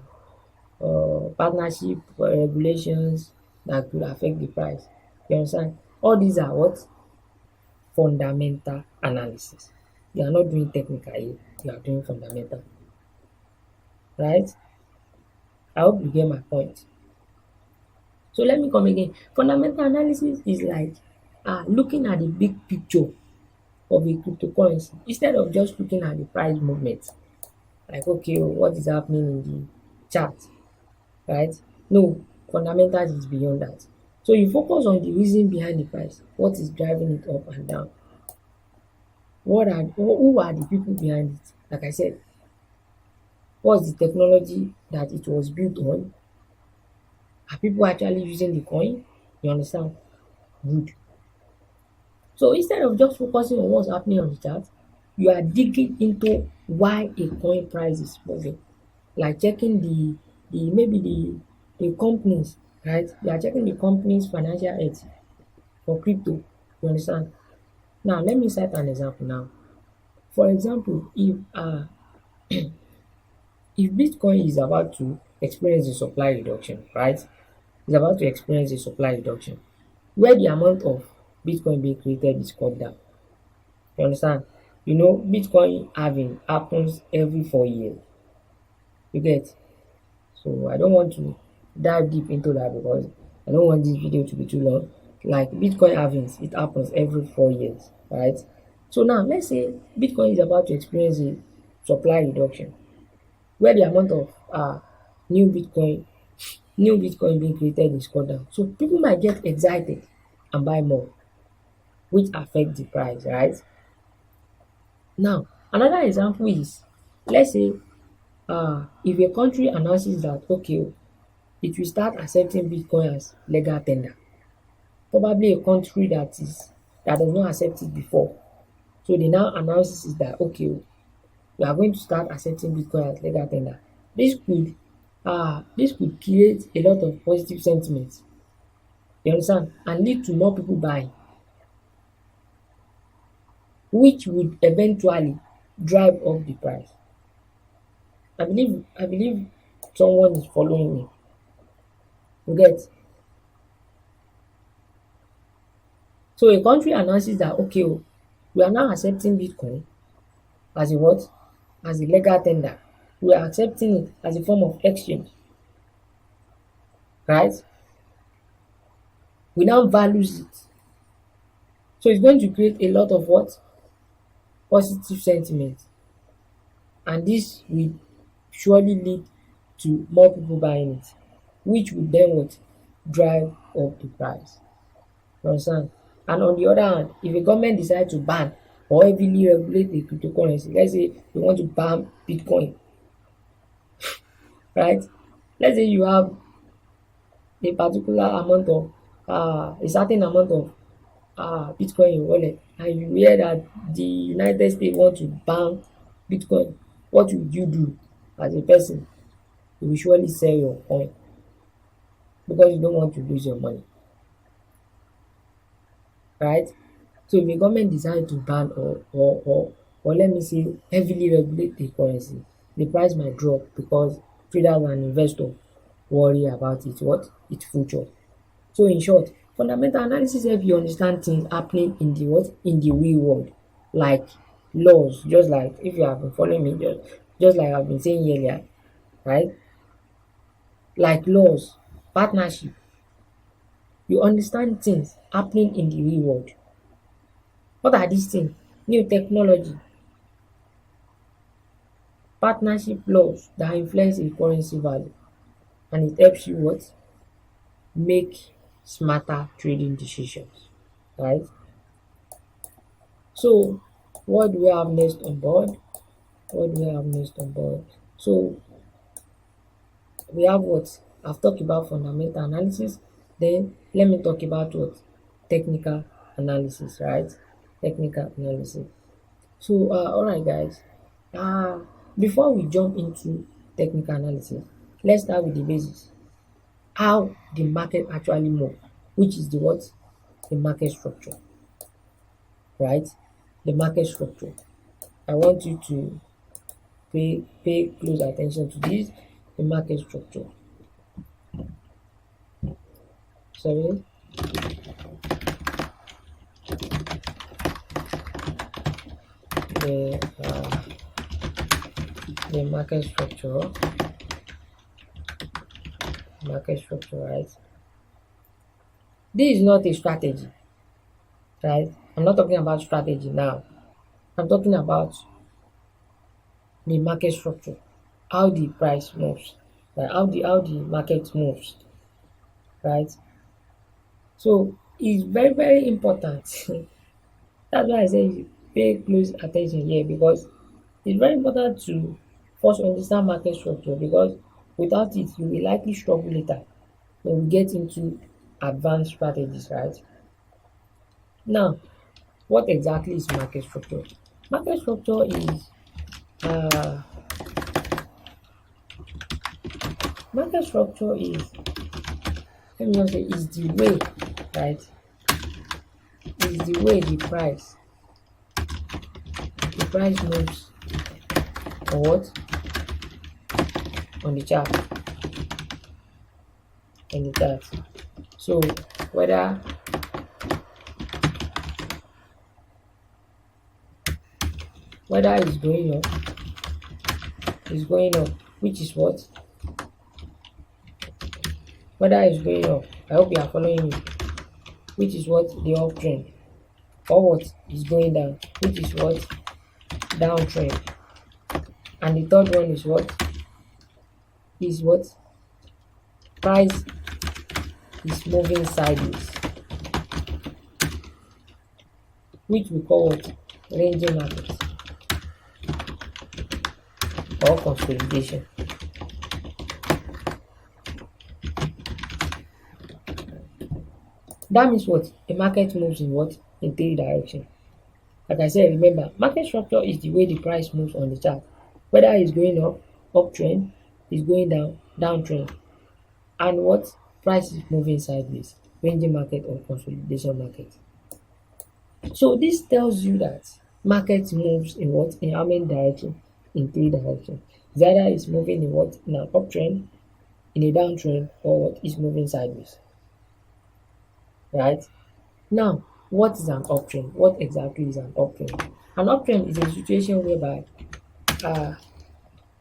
partnership regulations that could affect the price? You understand? All these are what? Fundamental analysis. You are not doing technical here, you are doing fundamental, right? I hope you get my point. So let me come again. Fundamental analysis is like looking at the big picture of a cryptocurrency instead of just looking at the price movement. Like, okay, what is happening in the chart, right? No, fundamentals is beyond that. So you focus on the reason behind the price. What is driving it up and down? Who are the people behind it? Like I said, what's the technology that it was built on? Are people actually using the coin? You understand? Good. So instead of just focusing on what's happening on the chart, you are digging into why a coin price is moving. Like checking the companies, right? You are checking the company's financial health for crypto. You understand? Now let me cite an example now. For example, if Bitcoin is about to experience a supply reduction, right? It's about to experience a supply reduction where the amount of Bitcoin being created is cut down. You understand? Bitcoin halving happens every 4 years. You get? So I don't want to dive deep into that because I don't want this video to be too long. Like Bitcoin halvings, it happens every 4 years, right? So now let's say Bitcoin is about to experience a supply reduction where the amount of new Bitcoin new Bitcoin being created is cut down. So people might get excited and buy more, which affect the price, right? Now another example is, let's say if a country announces that okay, it will start accepting Bitcoin as legal tender. Probably a country that does not accept it before. So they now announces is that okay, we are going to start accepting Bitcoin as legal tender. This could create a lot of positive sentiments. You understand? And lead to more people buying, which would eventually drive up the price. I believe someone is following me. You get? So a country announces that okay, we are now accepting Bitcoin as a what? As a legal tender. We are accepting it as a form of exchange, right? We now values it. So it's going to create a lot of what? Positive sentiment. And this will surely lead to more people buying it, which will then what? Drive up the price. You understand? And on the other hand, if a government decide to ban or heavily regulate the cryptocurrency, let's say they want to ban Bitcoin, right? Let's say you have a particular amount of a certain amount of Bitcoin in your wallet, and you hear that the United States want to ban Bitcoin, what would you do as a person? You will surely sell your coin because you don't want to lose your money, right? So if the government decide to ban or let me say heavily regulate the currency, the price might drop because traders and investors worry about its future. So in short, fundamental analysis help you understand things happening in the what? In the real world. Like laws, just like if you have been following me, just like I've been saying earlier, right? Like laws, partnership, you understand things happening in the real world. What are these things? New technology, partnership laws that influence a currency value, and it helps you what? Make smarter trading decisions, right? So what do we have next on board? What do we have next on board? So we have what? I've talked about fundamental analysis. Then let me talk about what? Technical analysis, right? Technical analysis. So alright guys. Before we jump into technical analysis, let's start with the basics. How the market actually moves, which is the what? The market structure, right? The market structure. I want you to pay close attention to this, the market structure. Sorry. The the market structure, right? This is not a strategy, right? I'm not talking about strategy now. I'm talking about the market structure, how the price moves, right? How the market moves, right? So it's very very important. That's why I say pay close attention here because it's very important to first understand market structure because without it you will likely struggle later when we get into advanced strategies, right? Now, what exactly is market structure? Market structure is uh, market structure is let me just say is the way, right? Is the way the price moves on what? On the chart. On the chart. So whether it's going up, which is what? Whether it's going up, I hope you are following me, which is what? The uptrend, or what is going down, which is what? Downtrend. And the third one is what? Is what? Price is moving sideways, which we call what? Ranging market or consolidation. That means what? A market moves in what? In three directions. Like I said, remember, market structure is the way the price moves on the chart. Whether it's going up, uptrend, it's going down, downtrend. And what? Price is moving sideways, ranging market or consolidation market. So this tells you that market moves in what? In how many directions? In three directions. Either it's moving in what? In an uptrend, in a downtrend, or what? Is moving sideways. Right? Now, what is an uptrend? What exactly is an uptrend? An uptrend is a situation whereby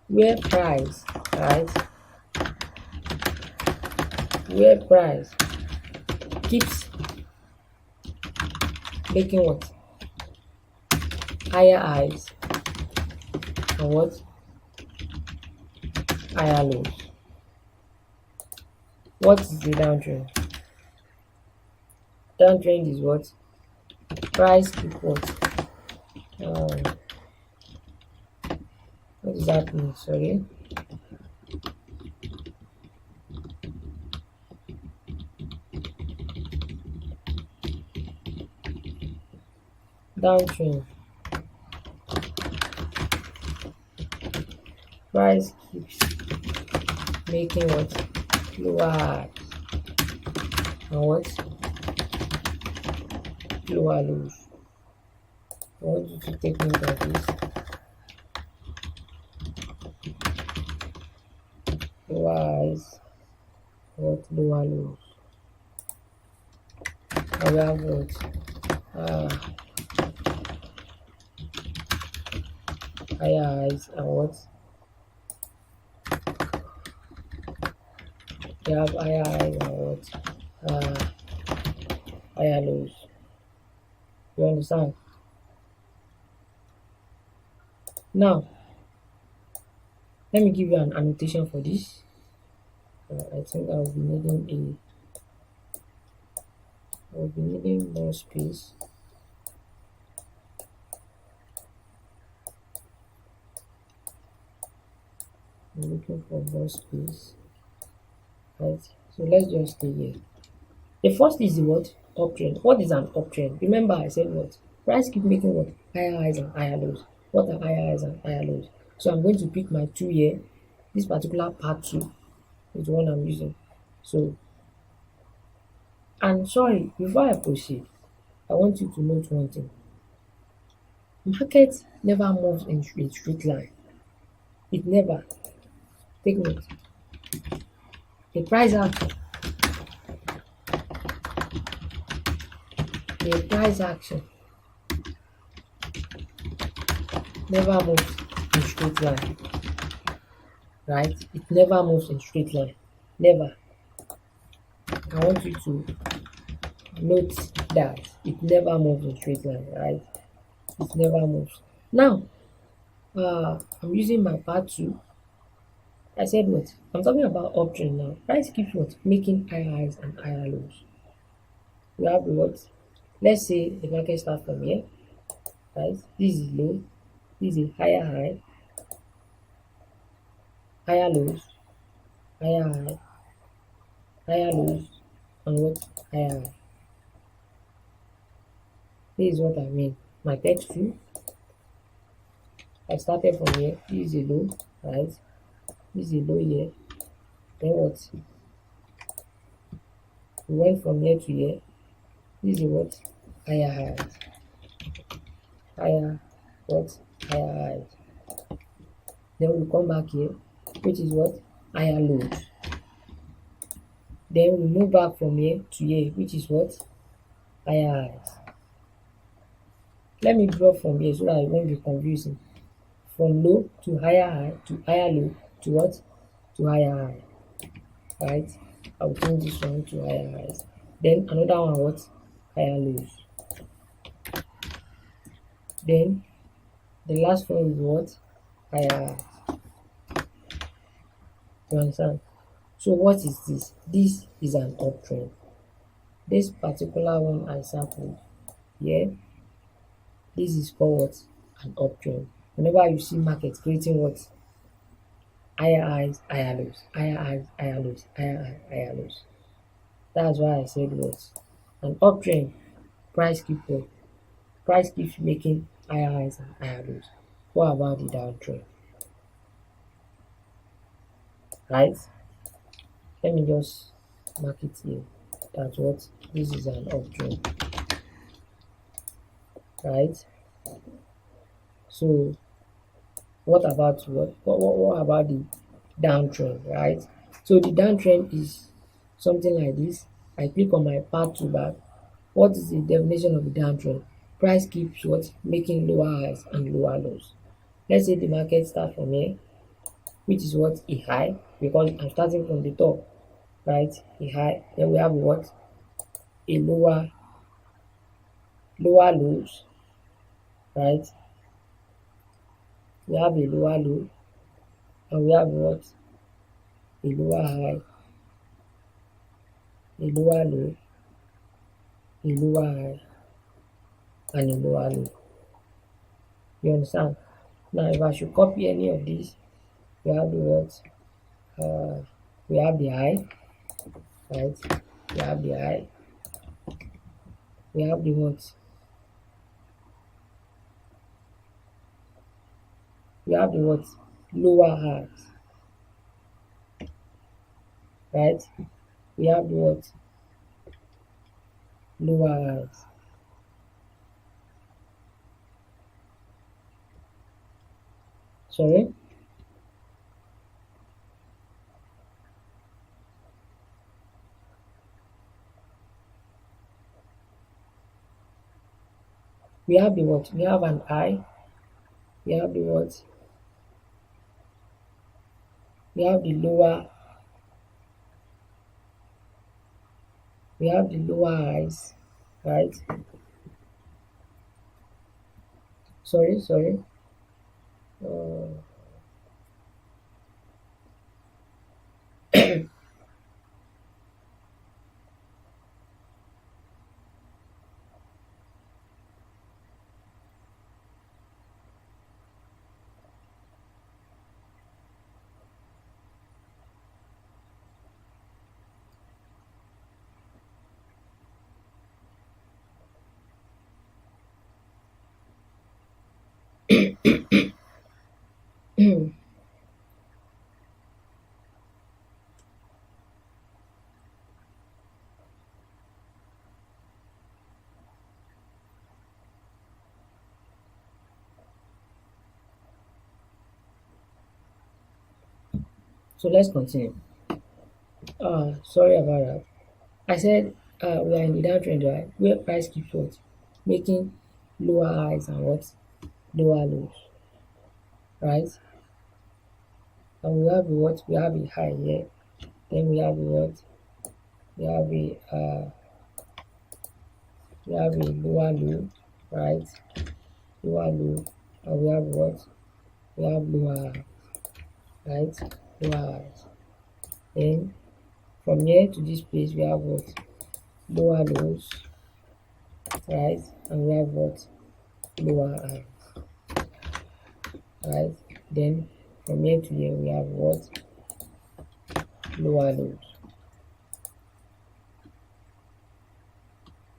where price, right? Where price keeps making what? Higher highs and what? Higher lows. What is the downtrend? Downtrend is what? Price keep what? What does that mean? Sorry. Downtrend. Price keeps making what? Lower highs and what? Lower lows. I want you to take note of this. Lower highs, what? Lower lows. And we have what? Higher highs and what? We have higher highs and what? Higher lows. You understand? Now, let me give you an annotation for this. I think I will be needing more space. I'm looking for more space. Right. So let's just stay here. The first is the what? Uptrend. What is an uptrend? Remember I said what? Price keep making what? Higher highs and higher lows. What are higher highs and higher lows? So I'm going to pick my 2 here. This particular part 2 is the one I'm using. So, and sorry, before I proceed, I want you to note one thing. Market never moves in a straight line. It never. Take note. The price action. The price action never moves in straight line. Right? It never moves in straight line. Never. I want you to note that it never moves in straight line, right? It never moves. Now, I'm using my part 2. I said what? I'm talking about uptrend now. Price keeps what? Making higher highs and higher lows. We have what? Let's say the market starts from here, right? This is low. This is a higher high, higher lows, higher high, higher lows, and what? Higher high. This is what I mean. My text 2. I started from here. This is a low, right? This is a low here. Then what? We went from here to here. This is what? Higher highs. Higher what? Higher highs. Then we come back here, which is what? Higher lows. Then we move back from here to here, which is what? Higher highs. Let me draw from here so that it won't be confusing. From low to higher high to higher low to what? To higher high. Right? I will change this one to higher highs. Then another one what? Higher lows. Then the last one is what? Higher highs. You understand? So what is this? This is an uptrend. This particular one I sampled here, this is called what? An uptrend. Whenever you see market creating what? Higher highs, higher lows, higher highs, higher lows, higher highs, higher lows. That's why I said what? An uptrend, price keep what? Price keeps making higher highs and higher lows. What about the downtrend? Right? Let me just mark it here. That's what this is an uptrend. Right? So what about what about the downtrend, right? So the downtrend is something like this. I click on my path to back. What is the definition of the downtrend? Price keeps what? Making lower highs and lower lows. Let's say the market starts from here, which is what? A high, because I'm starting from the top, right? A high. Then we have what? A lower lows, right? We have a lower low, and we have what? A lower high, a lower low, a lower high, and a lower low. You understand? Now, if I should copy any of these, we have the what? We have the high, right? We have the high. We have the what? We have the what? Lower highs, right? We have the what? Lower highs. Sorry? We have the what? We have an high. We have the what? We have the lower. We have the lower highs, right? Sorry. Uh, so let's continue. Sorry about that. I said we are in the downtrend, right? Where price keeps what? Making lower highs and what? Lower lows, right? And we have a what? We have a high here. Then we have a what? We have a lower low, right? Lower low. And we have what? We have lower high, right? Lower highs. Then from here to this place we have what? Lower lows, right? And we have what? Lower highs, right? Then from here to here we have what? Lower lows.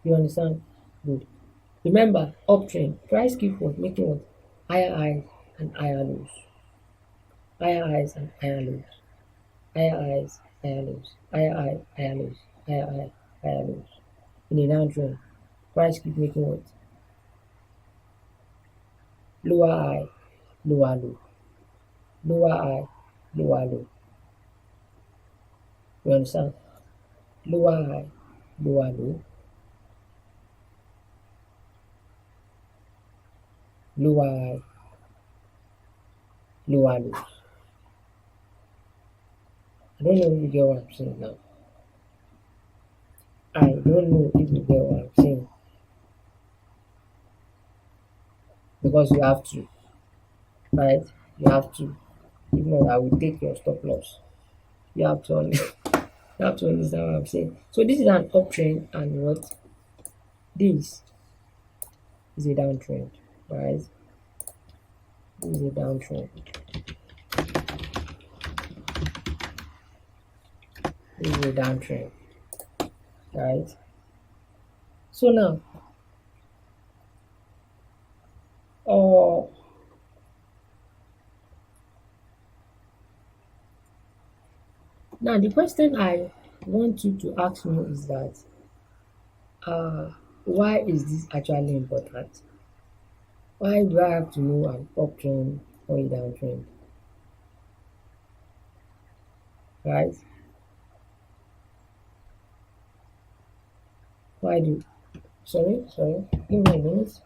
You understand? Good. Remember, uptrend, price keep what? Making what? Higher highs and higher lows. Higher highs and higher lows. Higher highs, higher lows. Higher high, higher lows. Higher high, higher lows. In a downtrend, price keep making what? Lower high, lower low. Lower high, lower low. You understand? Lower high, lower low. lower high, lower low. I don't know if you get what I'm saying now. I don't know if you get what I'm saying because you have to, right? You have to. If not, I will take your stop loss. You have to, you have to understand what I'm saying. So this is an uptrend, and what this is a downtrend, right? This is a downtrend. This is a downtrend, right? So uh, now the question I want you to ask me is that uh, why is this actually important? Why do I have to know an uptrend or a downtrend, right? Why do sorry, give me a minute.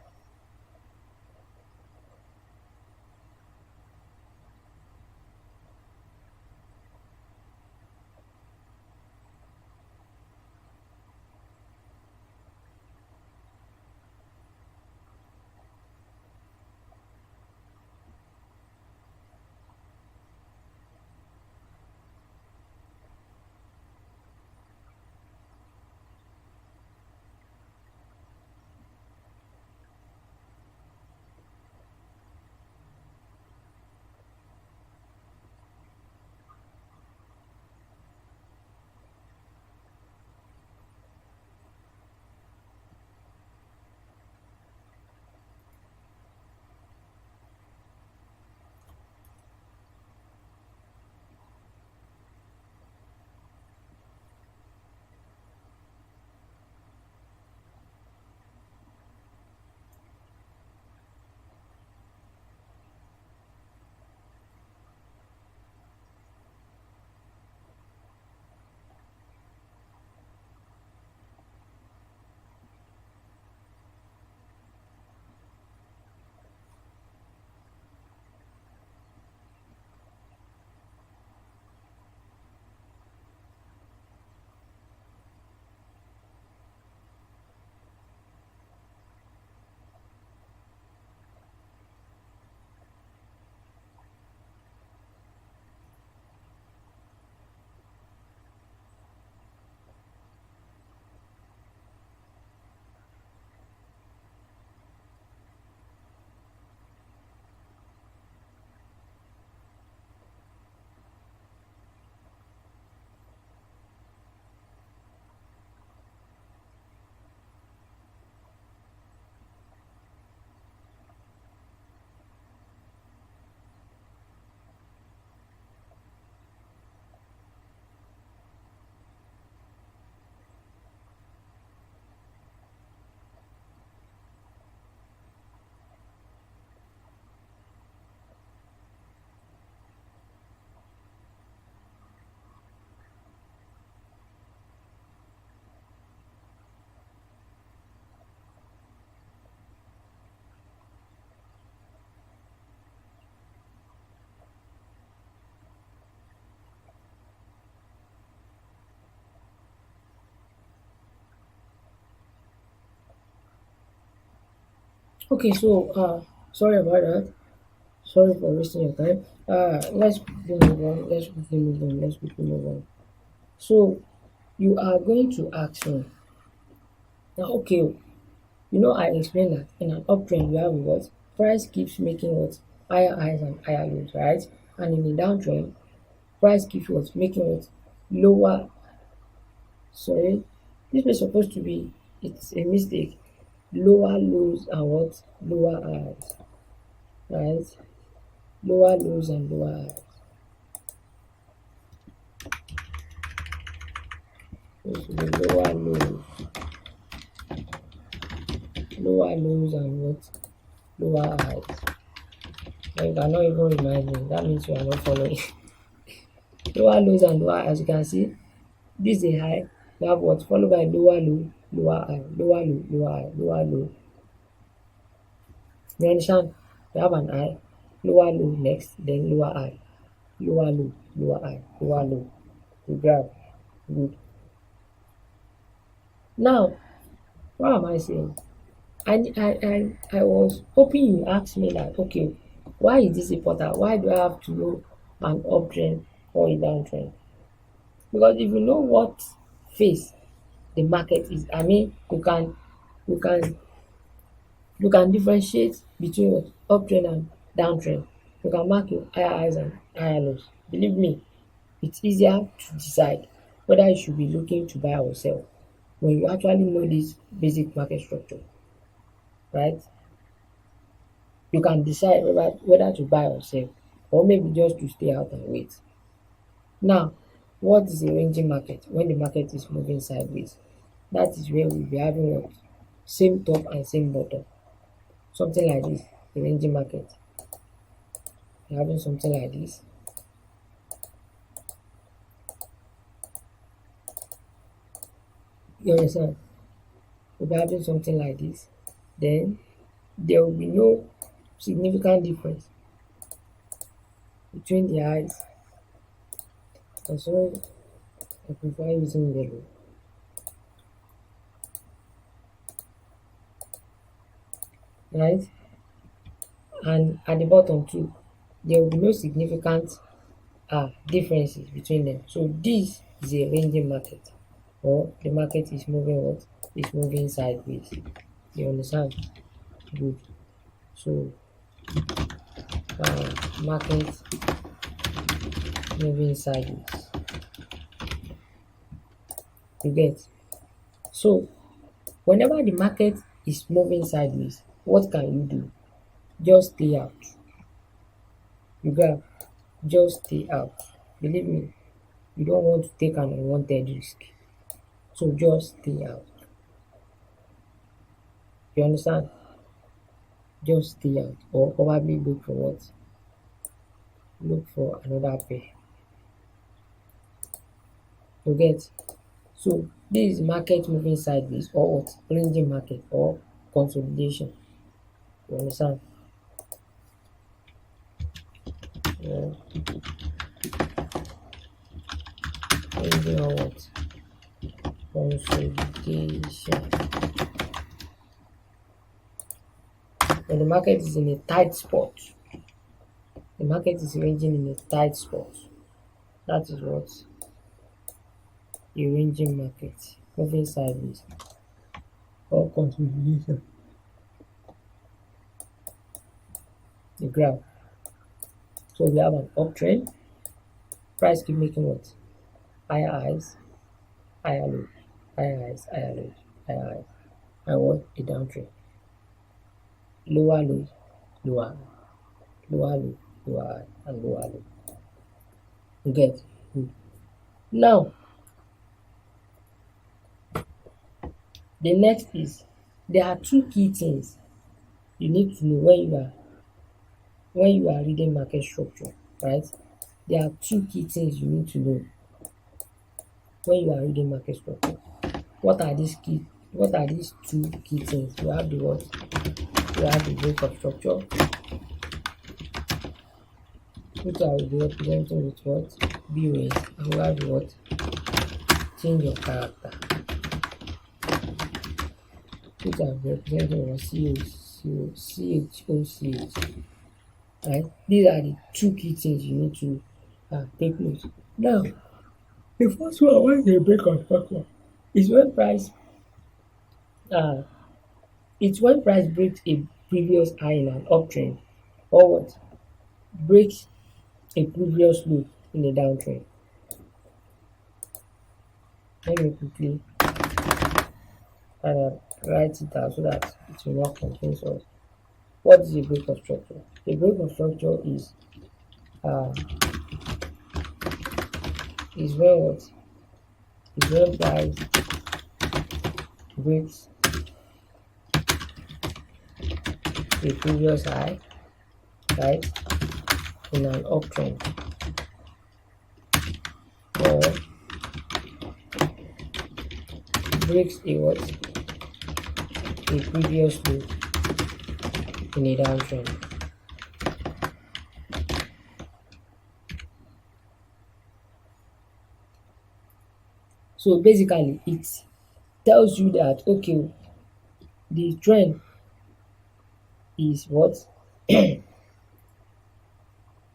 Okay, so sorry about that. Sorry for wasting your time. Let's quickly move on. Let's quickly move on. Let's quickly move on. So you are going to ask me now. Okay, I explained that in an uptrend you have what price keeps making what higher highs and higher lows, right? And in a downtrend, price keeps what making what lower. Sorry, this was supposed to be. It's a mistake. Lower lows and what lower highs, right? Lower lows and lower highs. This will be lower lows and what lower highs. And you cannot even remind me. That means you are not following. Lower lows and lower highs. As you can see, this is a high. We have what followed by lower low, lower high, lower low, lower high, lower low. You understand? We have an high, lower low next, then lower high, lower low, lower high, lower low. We grab. Good. Now, what am I saying? I was hoping you asked me like, okay, why is this important? Why do I have to know an uptrend or a downtrend? Because if you know what phase the market is, I mean, you can you can differentiate between what uptrend and downtrend. You can mark your higher highs and higher lows. Believe me, it's easier to decide whether you should be looking to buy or sell when you actually know this basic market structure, right? You can decide whether to buy or sell, or maybe just to stay out and wait. Now, what is a ranging market? When the market is moving sideways, that is where we'll be having what? Same top and same bottom. Something like this, a ranging market. You're having something like this. You understand? We'll be having something like this. Then there will be no significant difference between the highs. And so I prefer using yellow. Right? And at the bottom too, there will be no significant differences between them. So this is a ranging market, or the market is moving what? Is moving sideways. You understand? Good. So market moving sideways. You get? So whenever the market is moving sideways, what can you do? Just stay out. You got just stay out. Believe me, you don't want to take an unwanted risk. So just stay out. You understand? Just stay out, or probably look for what? Look for another pair. You get? So this is market moving sideways, or what? Ranging market, or consolidation. You understand? Yeah. Ranging or what? Consolidation. When the market is in a tight spot, the market is ranging in a tight spot. That is what a ranging market, moving sideways, or consolidation. The graph. So we have an uptrend. Price keep making what? Higher highs, higher lows, higher highs, higher lows, higher highs. And what? A downtrend. Lower lows, lower high, lower low, lower high, and lower low. You get? Good. Now, the next is, there are two key things you need to know when you are reading market structure, right? There are two key things you need to know when you are reading market structure. What are these two key things? You have the what? You have the break of structure, which I will be representing with what? BOS, and we have the what? Change of character, which I will be representing with CHOCH. Right? These are the two key things you need to take note. Now, the first one, when they break of structure, is when price uh it's when price breaks a previous high in an uptrend, or what? Breaks a previous low in a downtrend. Let me quickly write it out so that it will not confuse us. What is a break of structure? A break of structure is when what? Is when price breaks a previous high, right, in an uptrend, or breaks a what? A previous low in a downtrend. So basically it tells you that okay, the trend is what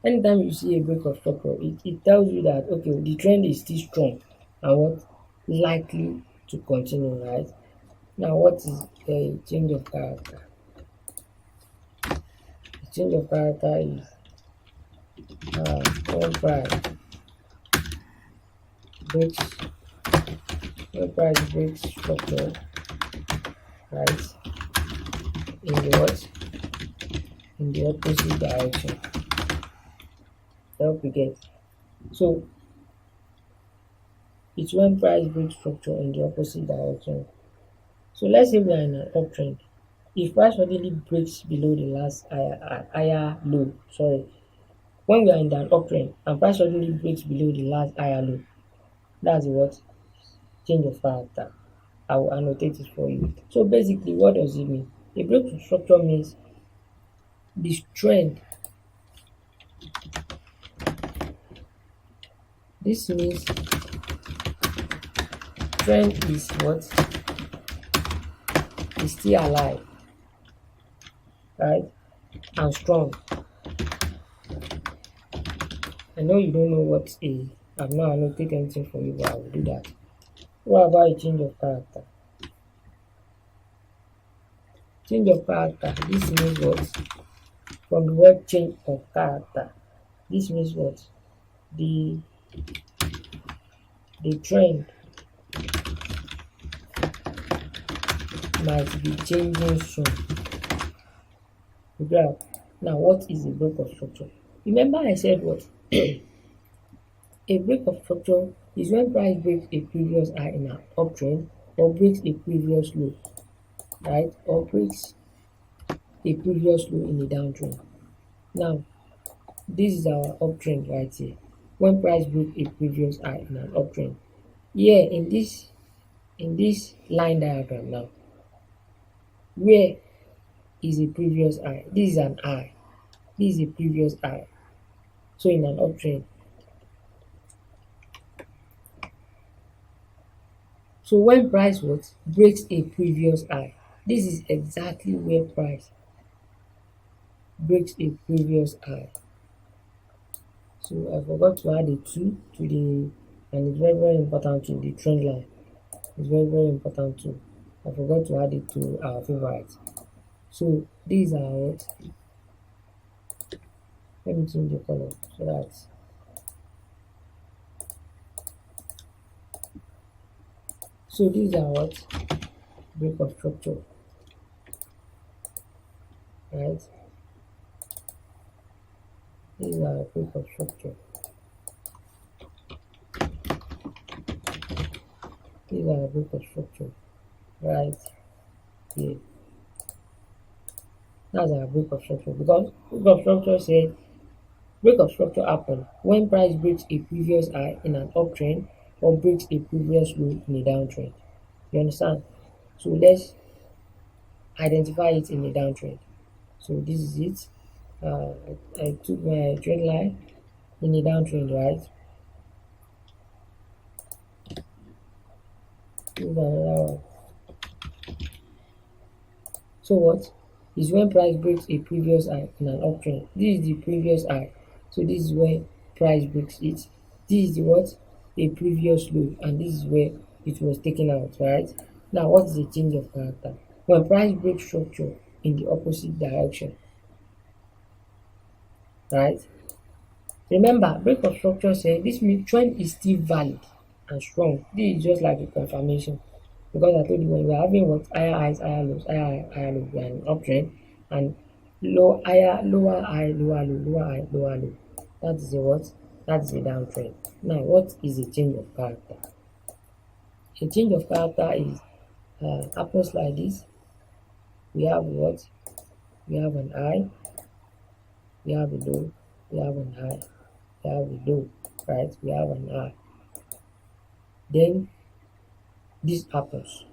anytime you see a break of structure, it tells you that okay, the trend is still strong and what likely to continue, right? Now what is a change of character? The change of character is when price breaks structure, right, in the what in the opposite direction. Help you get. So it's when price breaks structure in the opposite direction. So let's say we are in an uptrend. If price suddenly breaks below the last higher low, sorry, when we are in an uptrend and price suddenly breaks below the last higher low, that's what change of character. I will annotate it for you. So basically, what does it mean? A break of structure means this trend. This means trend is what is still alive, right, and strong. I know you don't know what a. I've not annotated anything for you, but I will do that. What about a change of character? Change of character. This means what? From the word change of character. This means what? The the trend might be changing soon. Graph. Now, what is a break of structure? Remember, I said what? A break of structure is when price breaks a previous high in an uptrend or breaks a previous low, right? Or breaks a previous low in a downtrend. Now, this is our uptrend right here. When price broke a previous high in an uptrend. Here in this line diagram now, where is a previous high? This is an high. This is a previous high. So in an uptrend. So when price what breaks a previous high, this is exactly where price breaks a previous high. So I forgot to add a 2 to the, and it's very, very important to the trend line. It's very, very important too. I forgot to add it to our favorites. So these are what, let me change the color so that, so these are what break of structure, right? These are break of structure. These are break of structure, right here. That's our break of structure because break of structure says break of structure happen when price breaks a previous high in an uptrend or breaks a previous low in a downtrend. You understand? So let's identify it in a downtrend. So this is it. I took my trend line in a downtrend, right? This is another one. So what is when price breaks a previous high in an uptrend? This is the previous high. So this is where price breaks it. This is the what? A previous low, and this is where it was taken out, right? Now what is the change of character? When price breaks structure in the opposite direction, right? Remember, break of structure say this means trend is still valid and strong. This is just like a confirmation. Because I told you when we're having what higher highs, higher lows, higher lows, we are in uptrend and lower high, lower low, lower high, lower low. That is a what? That is a downtrend. Now, what is a change of character? A change of character is happens like this. We have what? We have an high, we have a low, we have an high, we have a low, right? We have an high. Then this happens.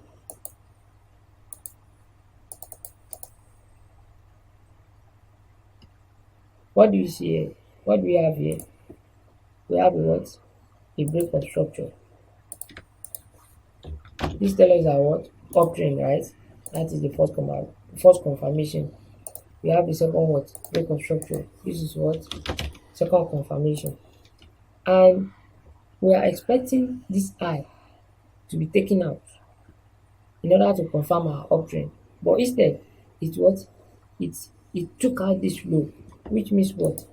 What do you see here? What do we have here? We have a what? A break of structure. This tells us that what? Uptrend, right? That is the first confirmation. We have the second what? Break of structure. This is what? Second confirmation. And we are expecting this high to be taken out in order to confirm our uptrend. But instead, it what? It it took out this low, which means what?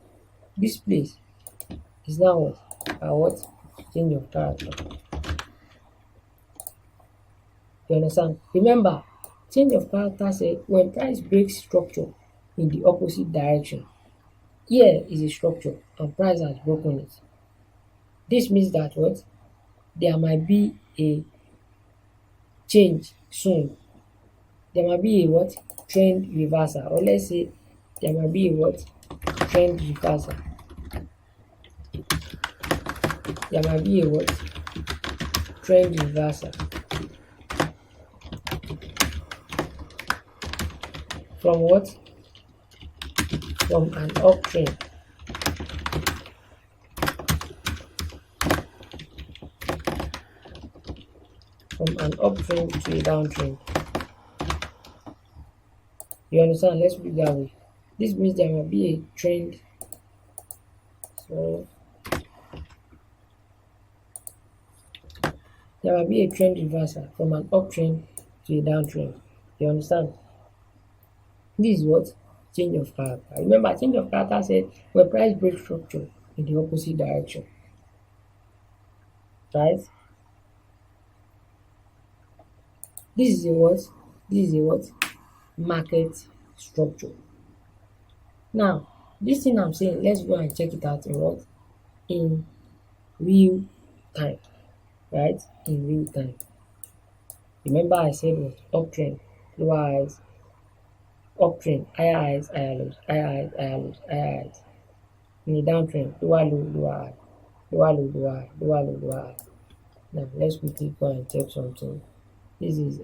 This place is now what? Our what? Change of character. You understand? Remember, change of character said when price breaks structure in the opposite direction. Here is a structure and price has broken it. This means that what? There might be a change soon. There might be a what? Trend reversal. Or let's say there might be a what? Trend reversal. There might be a what? Trend reversal. From what? From an uptrend. From an uptrend to a downtrend. You understand? Let's put it that way. This means there might be a trend. So there might be a trend reversal from an uptrend to a downtrend. You understand? This is what? Change of character. Remember, change of character said when price breaks structure in the opposite direction. Right? This is a what? This is a what? Market structure. Now, this thing I'm saying, let's go and check it out in what? In real time. Right? In real time. Remember I said what? Uptrend, lower highs, uptrend, higher highs, higher lows, higher highs, higher lows, higher highs. In a downtrend, lower low, lower high, lower low, lower high, lower low, lower high. Now let's quickly go and check something. This is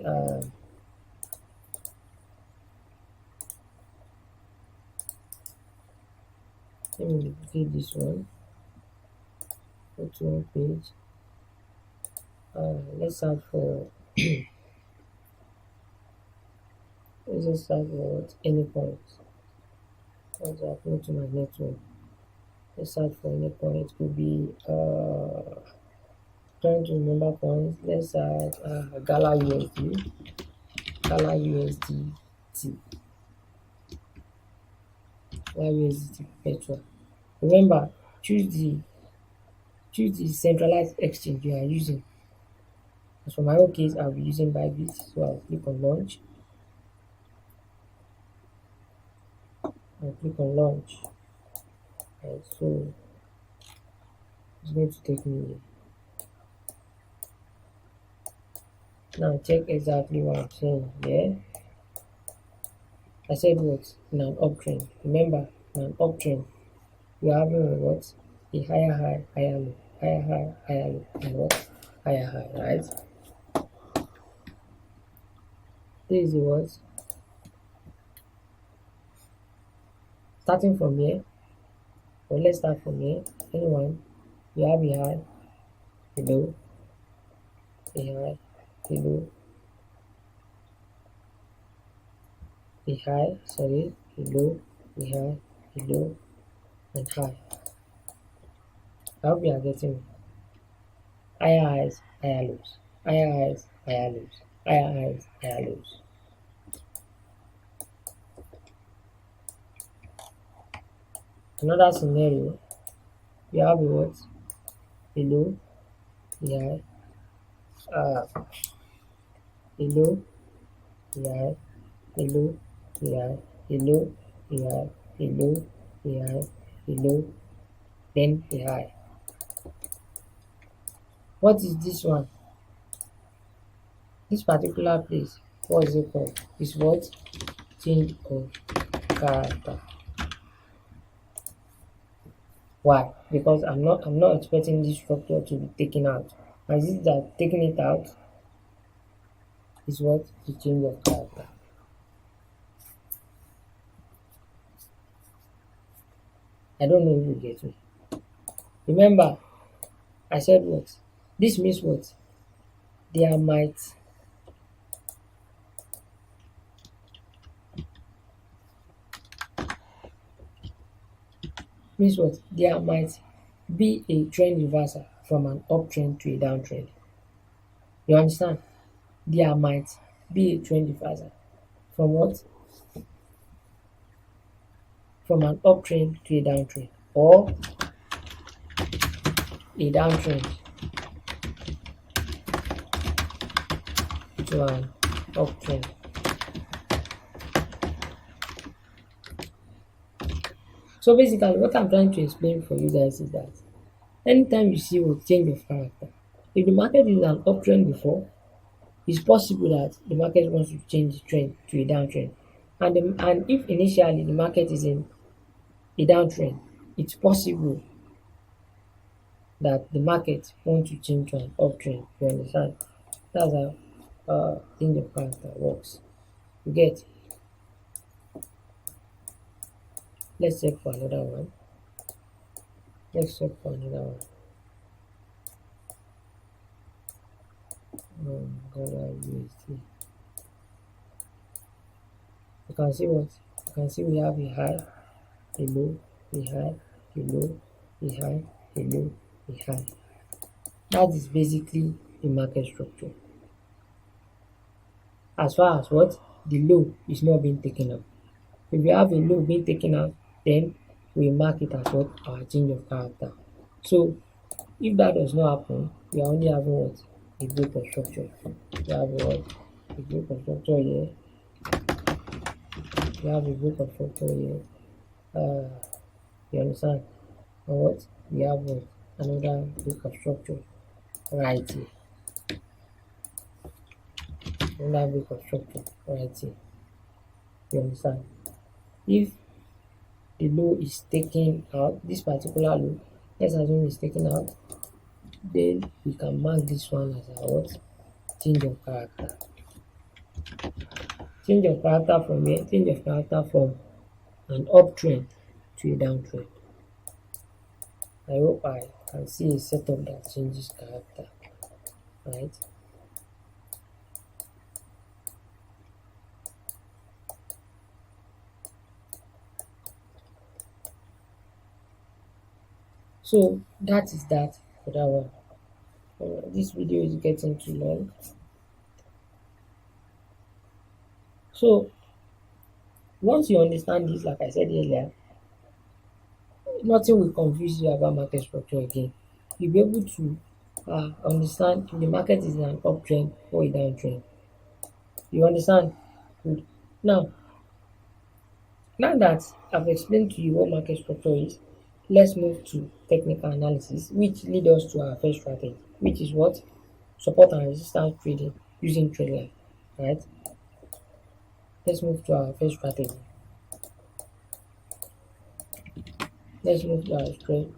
let me duplicate this one. Go to one page. Let's start for let's just start for what? Any point. What's happening to my network? Let's start for any point. It could be trying to remember points. Let's start Gala USD. Gala USDT. Gala USDT Perpetual. Remember, choose the centralized exchange you are using. As for my own case, I'll be using Bybit, so I'll click on launch. I'll click on launch. Right, so it's going to take me here. Now check exactly what I'm saying here. I said what? In an uptrend. Remember, in an uptrend, you're having what? A higher high, higher low, higher high, higher low, and what? Higher high, right? This is the what? Starting from here, or let's start from here. Anyone, you have a high, a low, a high, a low, a high, sorry, a low, a high, a low, and high. I hope you are getting me. Higher highs, higher lows, higher highs, higher lows, higher highs, higher lows. Another scenario, you have a what? A low, a high, a low, a high, a low, a high, a low, a high, a low, a high, a low, then a high. What is this one? This particular place, what is it called? Is what? Change of character. Why? Because I'm not expecting this structure to be taken out. And this that taking it out is what? The change of character. I don't know if you get me. Remember, I said what? This means what? There might means what? There might be a trend reversal from an uptrend to a downtrend. You understand? There might be a trend reversal from what? From an uptrend to a downtrend, or a downtrend to an uptrend. So basically, what I'm trying to explain for you guys is that anytime you see a change of character, if the market is in an uptrend before, it's possible that the market wants to change the trend to a downtrend. And if initially the market is in a downtrend, it's possible that the market wants to change to an uptrend. You understand? That's how change of character works. You get? Let's check for another one. Let's check for another one. Dollar USD. You can see what? You can see we have a high, a low, a high, a low, a high, a low, a high. That is basically the market structure. As far as what? The low is not being taken out. If you have a low being taken out, then we mark it as what? Our change of character. So if that does not happen, we are only having what? A break of structure. We have what? A break of structure here. We have a break of structure here. You understand? And what? We have what? Another break of structure right here. Another break of structure right here. You understand? If the low is taken out, this particular low, let's assume is taken out, then we can mark this one as our what? Change of character. Change of character from here, change of character from an uptrend to a downtrend. I hope I can see a setup that changes character, right? So that is that for that one. This video is getting too long. So once you understand this, like I said earlier, nothing will confuse you about market structure again. You'll be able to understand if the market is in an uptrend or a downtrend. You understand? Good. Now that I've explained to you what market structure is, let's move to technical analysis, which lead us to our first strategy, which is what? Support and resistance trading using trend line. Right? Let's move to our first strategy. Let's move to our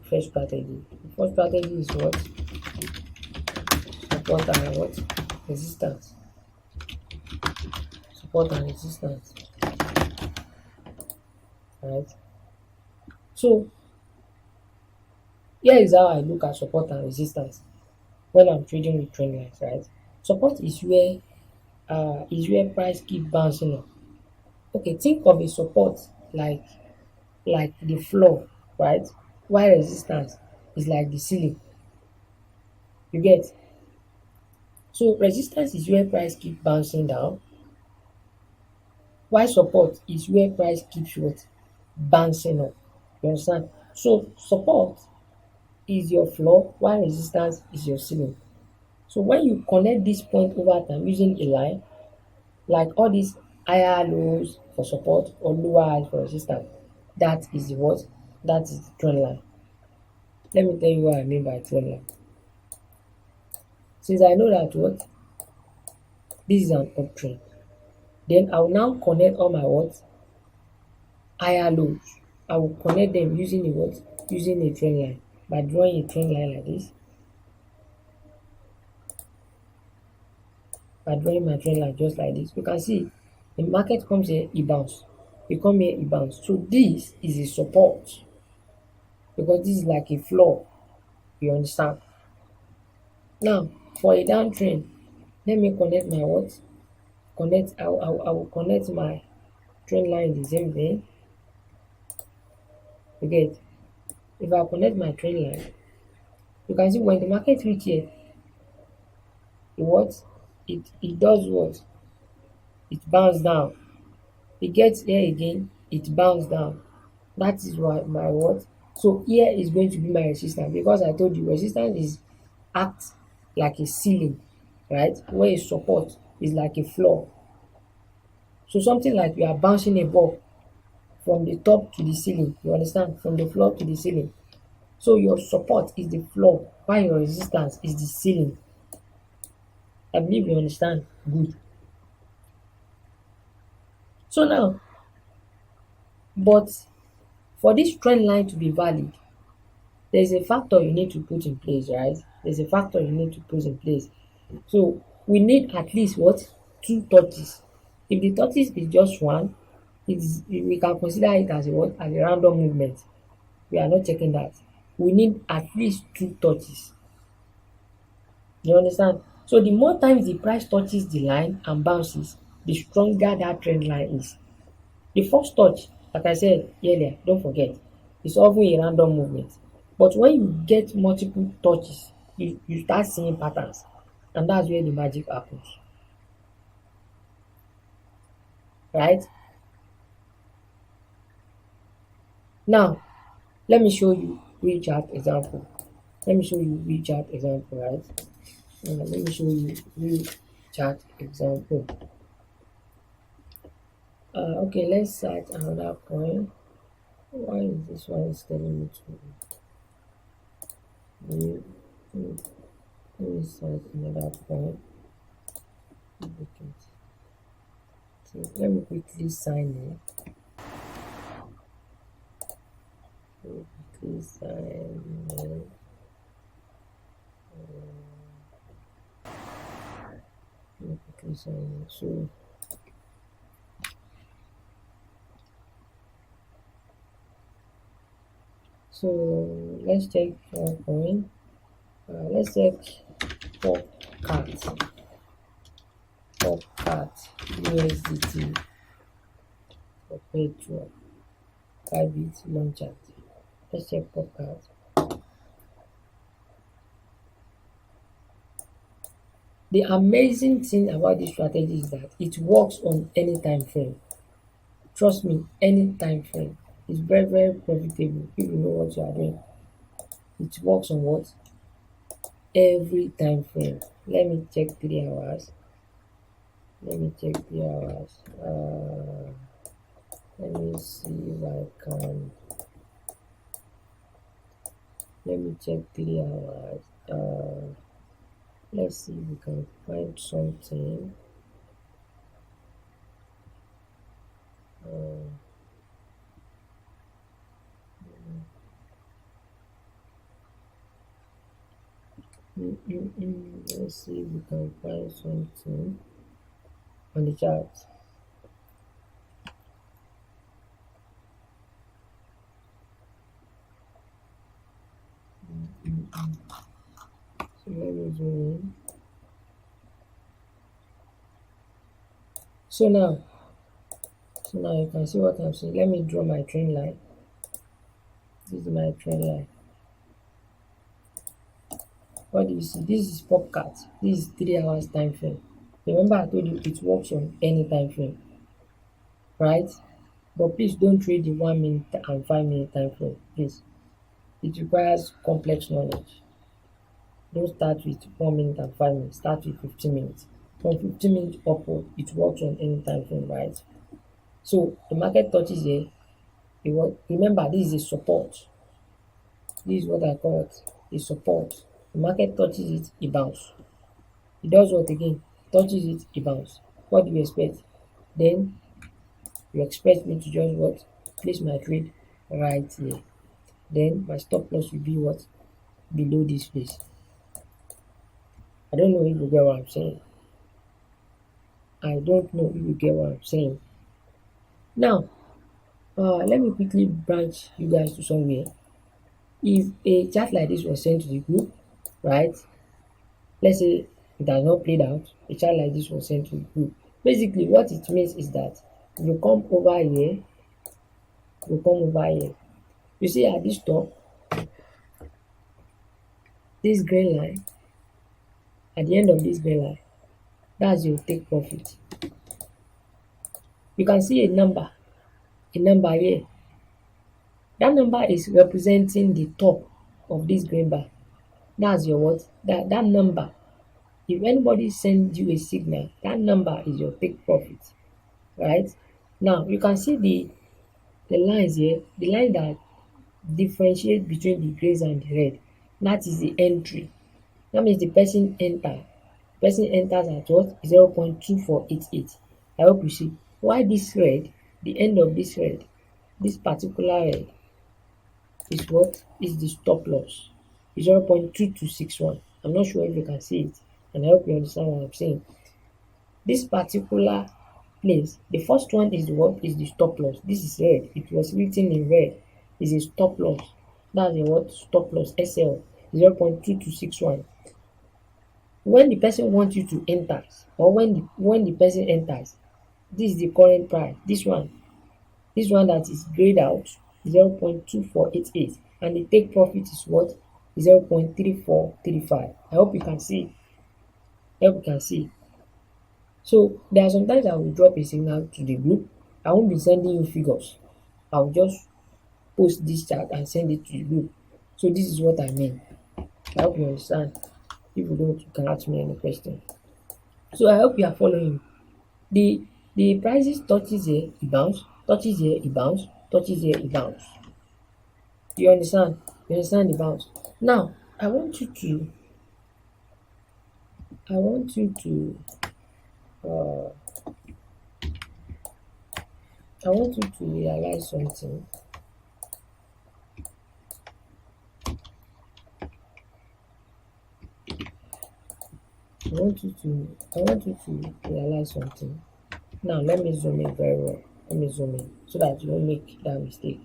first strategy. The first strategy is what? Support and what? Resistance. Support and resistance. Right? So here is how I look at support and resistance when I'm trading with trend lines, right? Support is where price keep bouncing up. Okay, think of a support like the floor, right? While resistance is like the ceiling. You get? So resistance is where price keep bouncing down, while support is where price keeps what? Bouncing up. You understand? So support is your floor while resistance is your ceiling. So when you connect this point over time using a line, like all these higher lows for support or lower highs for resistance, that is the what? That is the trend line. Let me tell you what I mean by trend line. Since I know that what? This is an uptrend, then I will now connect all my what? Higher lows. I will connect them using a what? Using a trend line. By drawing a trend line like this, by drawing my trend line just like this, you can see the market comes here, it bounce. You come here, it bounce. So this is a support because this is like a floor. You understand? Now for a downtrend, let me connect my what? I will connect my trend line the same way. You get? if I connect my trend line, you can see when the market reach here, it what? It does what? It bounce down. It gets here again, it bounce down. That is why my what? So here is going to be my resistance, because I told you resistance is act like a ceiling, right? Where a support is like a floor. So something like you are bouncing a ball from the top to the ceiling, you understand? From the floor to the ceiling. So your support is the floor while your resistance is the ceiling. I believe you understand. Good. So now, but for this trend line to be valid, there's a factor you need to put in place, right? There's a factor you need to put in place. So we need at least what? Two touches. If the touches is just one, we can consider it as a what? As a random movement. We are not checking that. We need at least two touches. You understand? So the more times the price touches the line and bounces, the stronger that trend line is. The first touch, like I said earlier, don't forget, is often a random movement. But when you get multiple touches, you start seeing patterns. And that's where the magic happens. Right? Now, let me show you real chart example. Let me show you real chart example, right? Let me show you real chart example. Okay, let's start another point. Why is this one is telling me to let me start another point. So let me quickly sign in. Quickly sign in. Let me quickly sign in. So let's check one point. Let's check pop cat USDT perpetual 5 bit long chart. Let's check pop cat. The amazing thing about this strategy is that it works on any time frame. Trust me, any time frame. It's very, very profitable if you know what you are doing. It works on what? Every time frame. Let me check 3 hours. Let me check 3 hours. Let me see if I can. Let me check 3 hours. Let's see if we can find something. Let's see if we can find something on the chart. So let me zoom in. So now you can see what I'm saying. Let me draw my trend line. This is my trend line. What do you see? This is pop cat. This is 3 hours time frame. Remember I told you it works on any time frame, right? But please don't trade the 1 minute and 5 minute time frame, please. It requires complex knowledge. Don't start with 1 minute and 5 minutes. Start with 15 minutes. From 15 minutes upward, it works on any time frame, right? So the market touches here. Remember, this is a support. This is what I call it, a support. The market touches it, it bounce. It does what again? Touches it, it bounce. What do you expect? Then you expect me to just what? Place my trade right here. Then my stop loss will be what? Below this place. I don't know if you get what I'm saying. I don't know if you get what I'm saying. Now, let me quickly branch you guys to somewhere. If a chart like this was sent to the group, right? Let's say it has not played out, a chart like this was sent to the group. Basically, what it means is that you come over here, you see at this top, this green line, at the end of this green line, that's your take profit. You can see a number here. That number is representing the top of this green bar. That's your what? That number. If anybody sends you a signal, that number is your take profit, right? Now you can see the lines here, the line that differentiate between the grays and the red. That is the entry. That means the person enters at what? 0.2488. I hope you see. Why this red, the end of this red, this particular red is what? Is the stop loss. 0.2261. I'm not sure if you can see it, and I hope you understand what I'm saying. This particular place, the first one is what? Is the stop loss. This is red. It was written in red. Is a stop loss. That's a what? Stop loss. SL 0.2261. When the person wants you to enter, or when the person enters, this is the current price. This one that is grayed out, 0.2488, and the take profit is what? 0.3435. I hope you can see. So there are sometimes I will drop a signal to the group. I won't be sending you figures. I will just post this chart and send it to the group. So this is what I mean. I hope you understand. If you don't, you can ask me any question. So I hope you are following. The prices touches here, it bounce, touches here, it bounce, touches here, it bounce. You understand? You understand the bounce? Now I want you to uh, realize something. I want you to realize something. Now let me zoom in very well. Let me zoom in so that you don't make that mistake.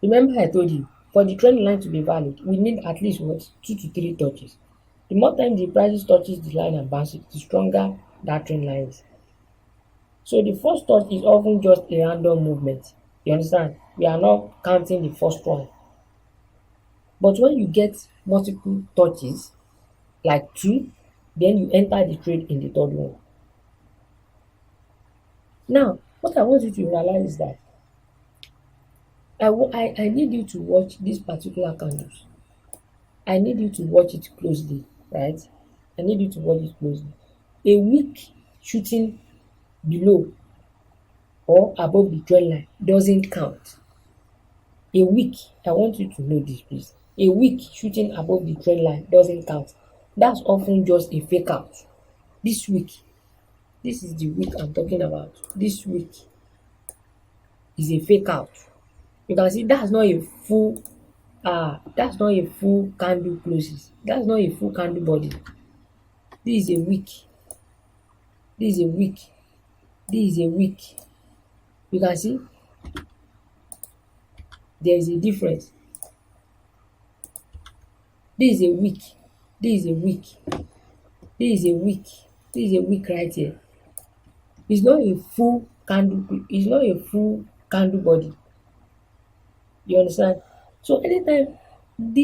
Remember I told you, for the trend line to be valid, we need at least what? 2 to 3 touches. The more time the prices touches the line and bounces, the stronger that trend line is. So the first touch is often just a random movement. You understand? We are not counting the first one. But when you get multiple touches, like 2, then you enter the trade in the third one. Now, what I want you to realize is that I need you to watch these particular candles. I need you to watch it closely, right? I need you to watch it closely. A wick shooting below or above the trend line doesn't count. A wick, I want you to know this, please. A wick shooting above the trend line doesn't count. That's often just a fake out. This wick, this is the wick I'm talking about. This wick is a fake out. You can see that's not a full candle closes. That's not a full candle body. This is a wick. This is a wick. This is a wick. You can see there is a difference. This is a wick. This is a wick. This is a wick. This is a wick right here. It's not a full candle. It's not a full candle body. You understand? So anytime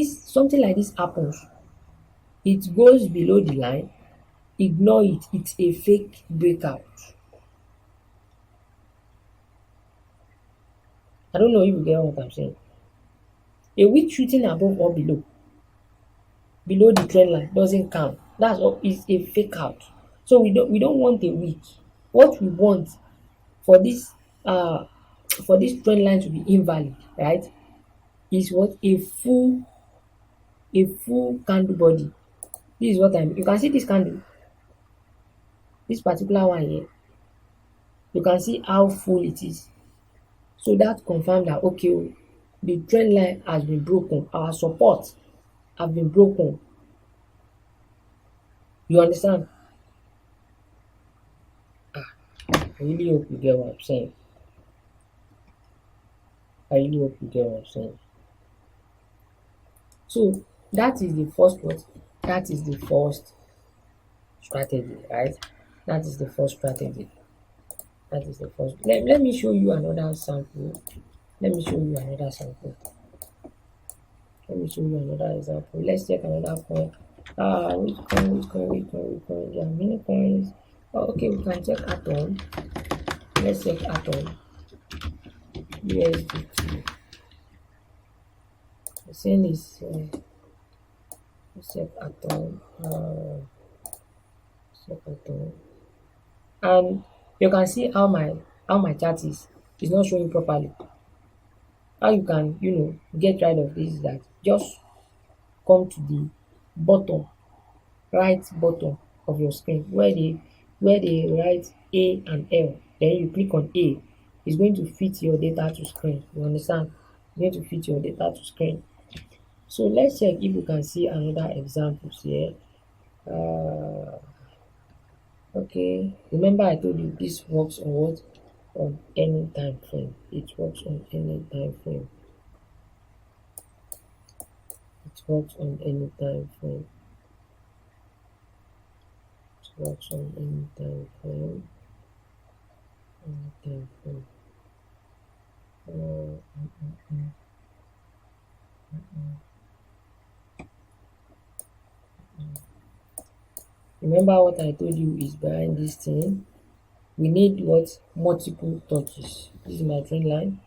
something like this happens, it goes below the line. Ignore it. It's a fake breakout. I don't know if you get what I'm saying. A wick shooting above or below the trend line doesn't count. That's all. It's a fake out. So we don't want a wick. What we want for this trend line to be invalid, right? Is what? A full candle body. This is what I mean. You can see this candle, this particular one here. You can see how full it is. So that confirms that okay, the trend line has been broken. Our support have been broken. You understand? I really hope you get what I'm saying. So that is the first what? That is the first strategy, right? That is the first strategy. Let me show you another sample. Let me show you another example. Let's check another coin. Which coin, which coin, which coin, which coin? There are many coins. Oh, okay, we can check Atom. Let's check Atom. USDT. The same is let's check Atom. Check Atom. And you can see how my chart is not showing properly. How you can get rid of this is that just come to the bottom, right bottom of your screen where they write A and L. Then you click on A. It's going to fit your data to screen. You understand? It's going to fit your data to screen. So let's check if we can see another examples here. Okay, remember I told you this works on what? On any time frame. It works on any time frame. It works on any time frame. It works on any time frame. Any time frame. Uh, mm, mm, mm, Remember what I told you is behind this thing. We need what? Multiple touches. This is my trend line.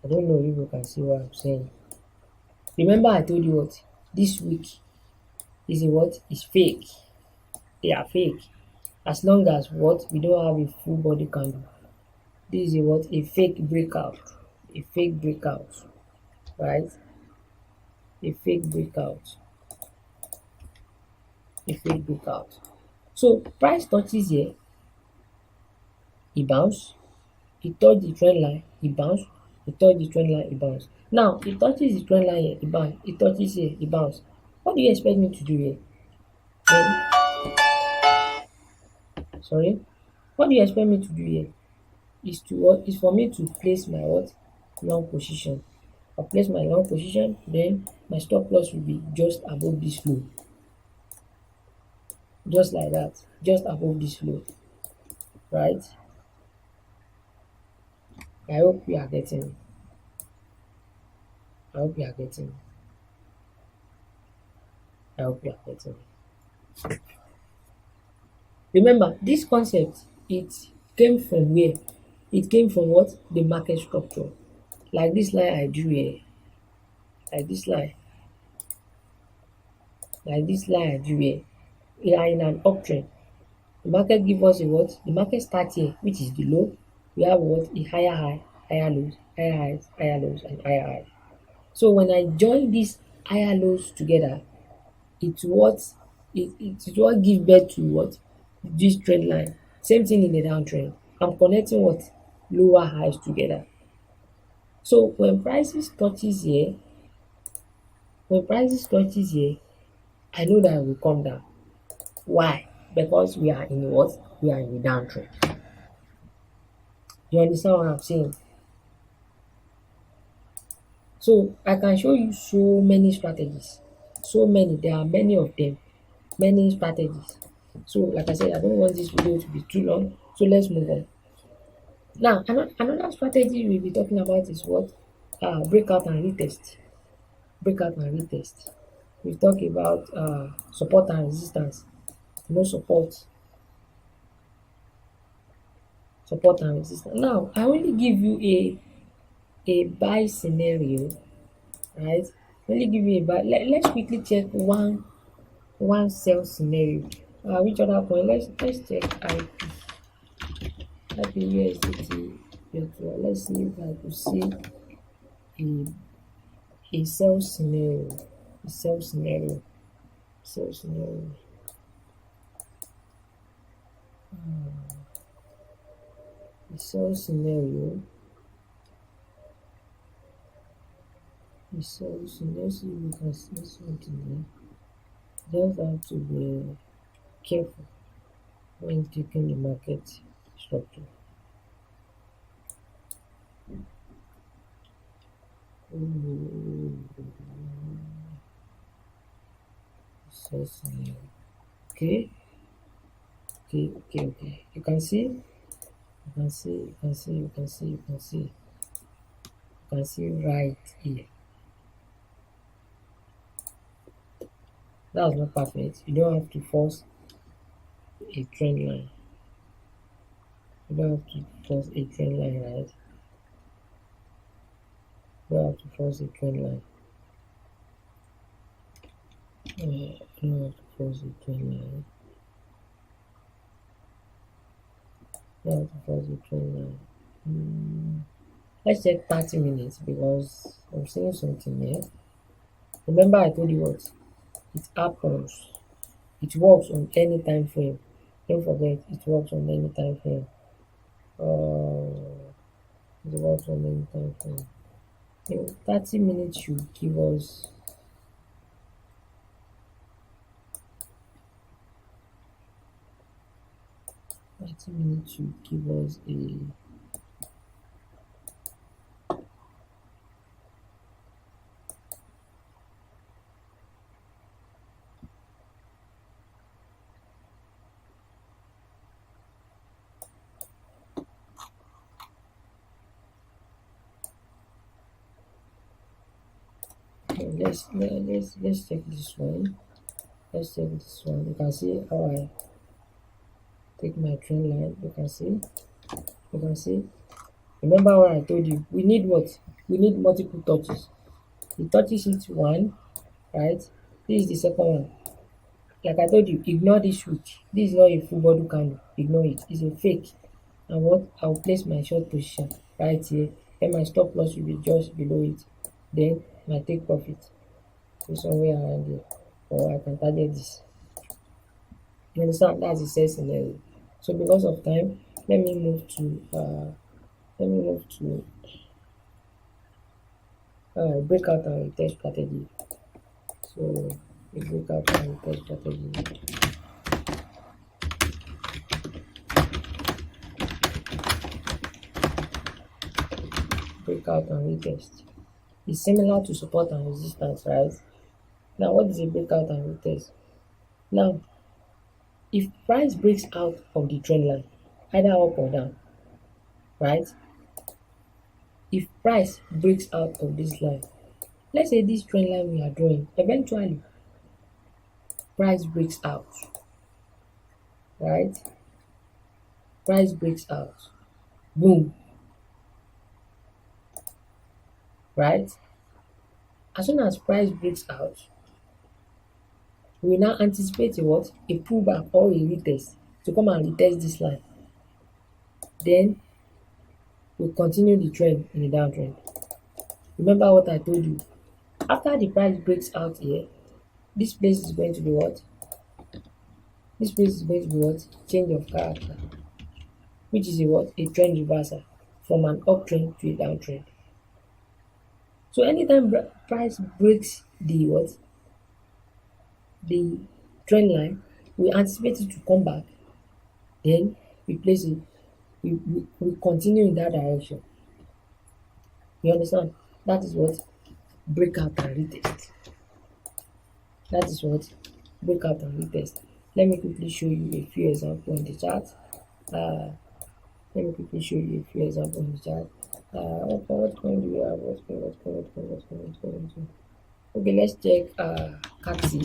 I don't know if you can see what I'm saying. Remember I told you what? This week is a what? Is fake. They are fake. As long as what? We don't have a full body candle. This is a what? A fake breakout. A fake breakout. Right? A fake breakout. A fake breakout. So price touches here, e bounce, e touch the trend line, e bounce, e touch the trend line, e bounce. Now e touches the trend line here, e bounce, e touches here, e bounce. What do you expect me to do here? Then, sorry, what do you expect me to do here? Is to what? Is for me to place my what? Long position. I place my long position, then my stop loss will be just above this low. Just like that, just above this low, right? I hope you are getting me. I hope you are getting me. I hope you are getting me. Remember, this concept, it came from where? It came from what? The market structure. Like this line I drew here, like this line, like this line I drew here. We are in an uptrend. The market give us a what? The market start here, which is the low. We have what? A higher high, higher lows, higher highs, higher lows, and higher highs. So when I join these higher lows together, it's what it is what give birth to what? This trend line. Same thing in the downtrend. I'm connecting what? Lower highs together. So when prices touches here, I know that it will come down. Why? Because we are in what? We are in the downtrend. You understand what I'm saying? So I can show you so many strategies. So many. There are many of them. Many strategies. So like I said, I don't want this video to be too long. So let's move on. Now another strategy we'll be talking about is what? Breakout and retest. Breakout and retest. We talk about support and resistance. No support and resistance. Now I only give you a buy scenario, right? Only give you a buy. Let's quickly check one sell scenario. Which other point? Let's check IP USDT. Let's see if I could see a sell scenario. A sell scenario. Sell scenario. A sell scenario. A sell scenario. Let's see if we can see something there. Just have to be careful when taking the market structure. Sell scenario. Okay. You can see You can see right here. That's not perfect. You don't have to force a trend line. You don't have to force a trend line, right? You don't have to force a trend line. You don't have to force a trend line. You don't have to force a trend line. Let's check 30 minutes because I'm seeing something here. Remember I told you what? It happens. It works on any time frame. Don't forget it works on any time frame. It works on any time frame. 30 minutes should give us 30 minutes should give us a let's check this one. Let's check this one. You can see how I take my trend line. You can see. Remember what I told you. We need what? We need multiple touches. The touches hit one, right? This is the second one. Like I told you, ignore this week. This is not a full body candle. Ignore it. It's a fake. And what? I'll place my short position right here. Then my stop loss will be just below it. Then my take profit is somewhere around here. Or I can target this. You understand? That's the same scenario. So because of time, let me move to breakout and retest strategy. So a breakout and retest strategy. Breakout and retest. It's similar to support and resistance, right? Now, what is a breakout and retest? Now, if price breaks out of the trend line, either up or down, right? If price breaks out of this line, let's say this trend line we are drawing, eventually price breaks out, right? Price breaks out, boom, right? As soon as price breaks out, we now anticipate a what? A pullback or a retest to come and retest this line. Then we continue the trend in the downtrend. Remember what I told you. After the price breaks out here, this place is going to be what? This place is going to be what? Change of character, which is a what? A trend reversal from an uptrend to a downtrend. So anytime price breaks the what? The trend line, we anticipate it to come back. Then we place it. We continue in that direction. You understand? That is what breakout and retest. That is what breakout and retest. Let me quickly show you a few examples on the chart. Uh, Let me quickly show you a few examples on the chart. What coin do we have? What coin? Okay, let's check CATI.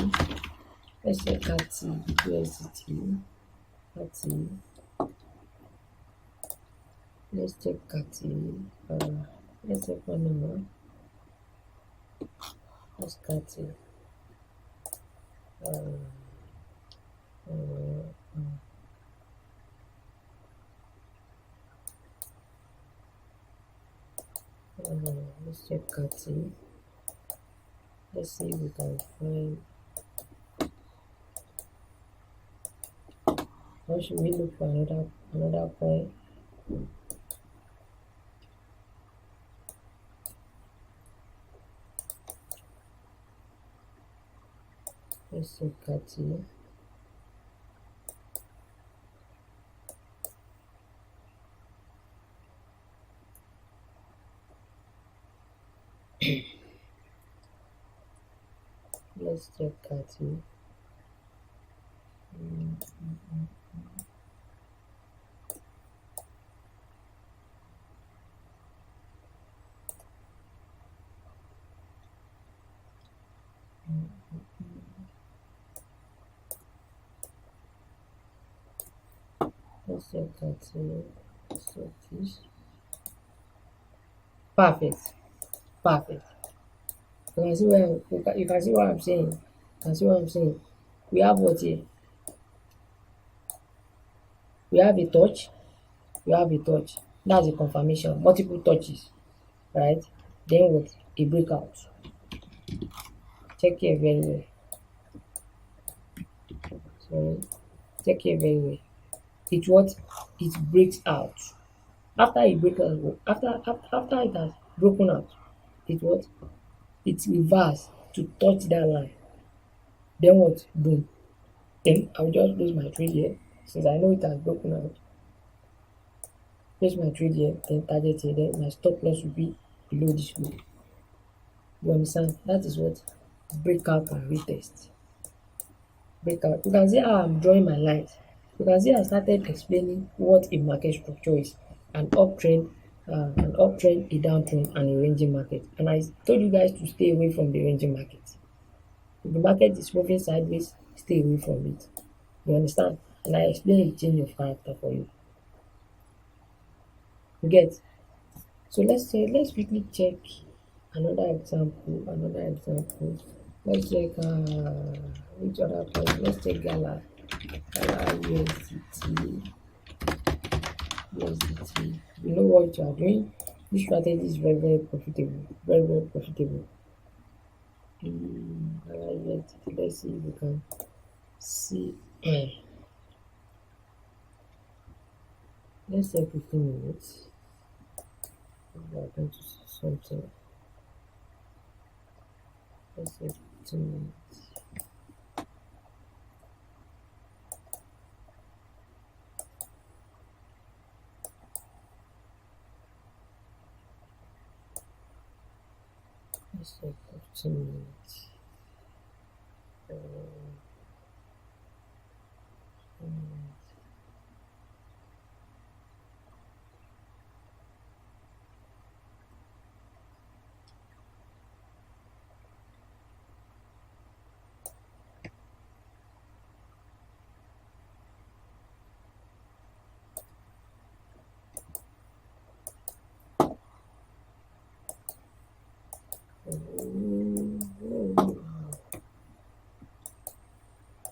Let's check CATI, USDT, CATI. Let's check CATI. Let's check one number. Let's CATI. Let's check CATI. Let's see if we can find. Or should we look for another point? Let's check CATI. Let's check CATI. Let's check that. So this perfect, perfect. You can see where you can see what I'm saying. You can see what I'm saying. We have what here? We have a touch. We have a touch. That's a confirmation. Multiple touches, right? Then what? A breakout. Check here very well. Sorry. Check here very well. It what? It breaks out. After it breaks out, after it has broken out, it what? It reverse to touch that line. Then what? Boom. Then I'll just close my trade here since I know it has broken out. Place my trade here, then target here, then my stop loss will be below this way. You understand? That is what breakout and retest. Breakout. You can see how I'm drawing my lines. You can see I started explaining what a market structure is: an uptrend, a downtrend, and a ranging market. And I told you guys to stay away from the ranging market. If the market is moving sideways, stay away from it. You understand? And I explained the change of character for you. You get? So let's quickly check another example. Let's check which other point? Let's check Gala USDT. USDT. You know what you are doing. This strategy is very, very profitable. Very, very profitable. Gala USDT. Let's see if we can see. Let's say 15 minutes. We are going to see something. Let's say 15 minutes. Let's say 15 minutes.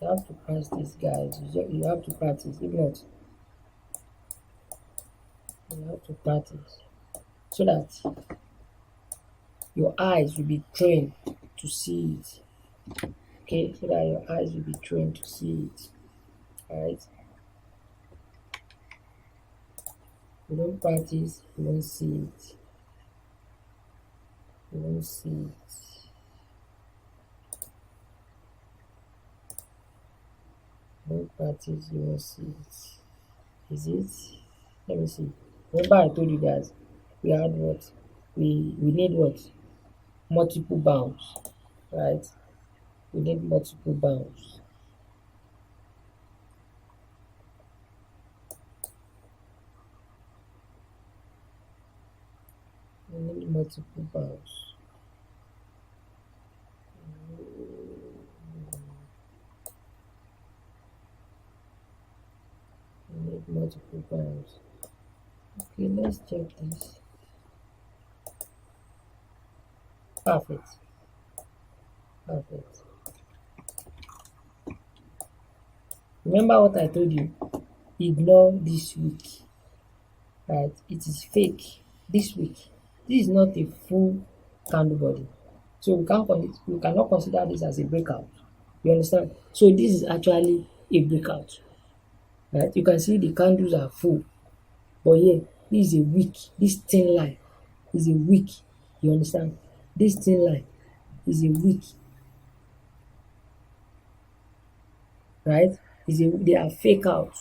You have to practice, guys. You have to practice. If not, you have to practice so that your eyes will be trained to see it. Okay, so that your eyes will be trained to see it. Alright. You don't practice, you won't see it. You won't see it. You don't practice, you won't see it. Is it? Let me see. Remember I told you guys we had what? We need what? Multiple bounds. Right? We need multiple bounds. We need multiple bounds. We need multiple bounds. Okay, let's check this. Perfect. Perfect. Remember what I told you? Ignore this week. Right? It is fake. This week. This is not a full candle body. So we cannot consider this as a breakout. You understand? So this is actually a breakout. Right? You can see the candles are full. But here, this is a weak. This thin line is a weak. You understand? This thin line is a weak. Right? They are fake out.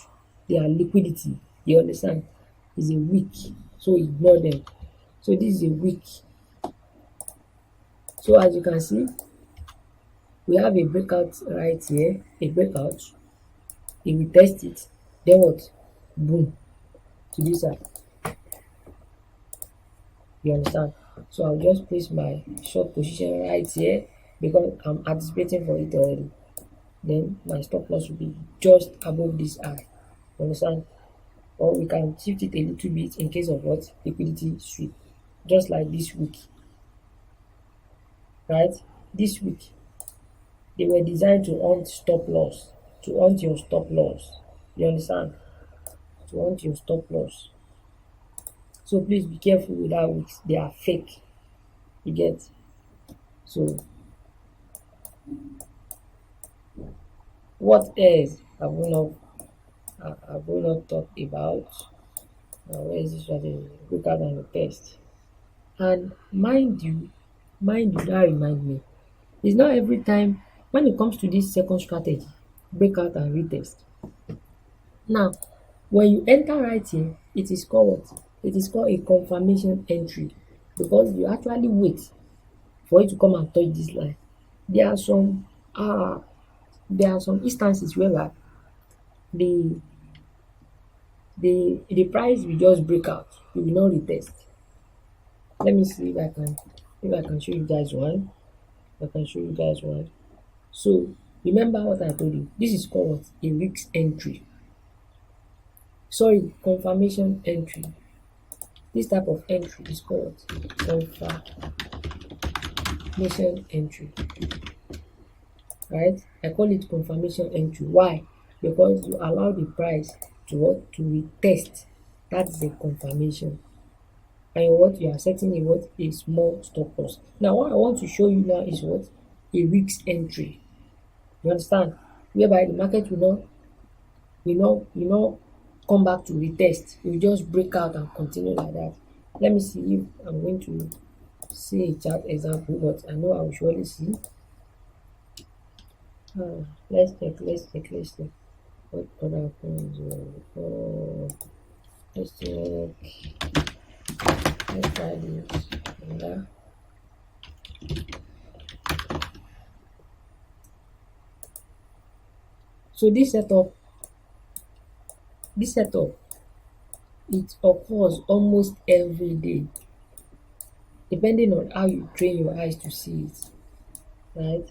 They are liquidity. You understand? Is a weak. So ignore them. So this is a weak. So as you can see, we have a breakout right here. A breakout. If we test it, then what? Boom. To this side. You understand? So I'll just place my short position right here. because I'm anticipating for it already. Then my stop loss will be just above this high. You understand? Or we can shift it a little bit in case of what liquidity sweep, just like this week, right? This week they were designed to hunt stop loss, to hunt your stop loss. You understand? To hunt your stop loss. So please be careful with that weeks. They are fake. You get? So what else have we not talked about? Where is this strategy? Look at and test. And mind you, that remind me. It's not every time when it comes to this second strategy, breakout and retest. Now, when you enter right here, it is called what? It is called a confirmation entry because you actually wait for it to come and touch this line. There are some uh there are some instances whereby the the price will just break out, you will not retest. Let me see if I can show you guys one. I can show you guys one. So remember what I told you. This is called what? A risk entry. Sorry, confirmation entry. This type of entry is called confirmation entry. Right? I call it confirmation entry. Why? Because you allow the price to what? To retest. That is a confirmation. And what you are setting a what? A small stop loss. Now what I want to show you now is what? A risk entry. You understand? Whereby the market will not come back to retest. It will just break out and continue like that. Let me see if I'm going to see a chart example, but I know I will surely see. Let's check. What other happens? Let's check. Let's try this. Yeah. So this setup, it occurs almost every day, depending on how you train your eyes to see it, right?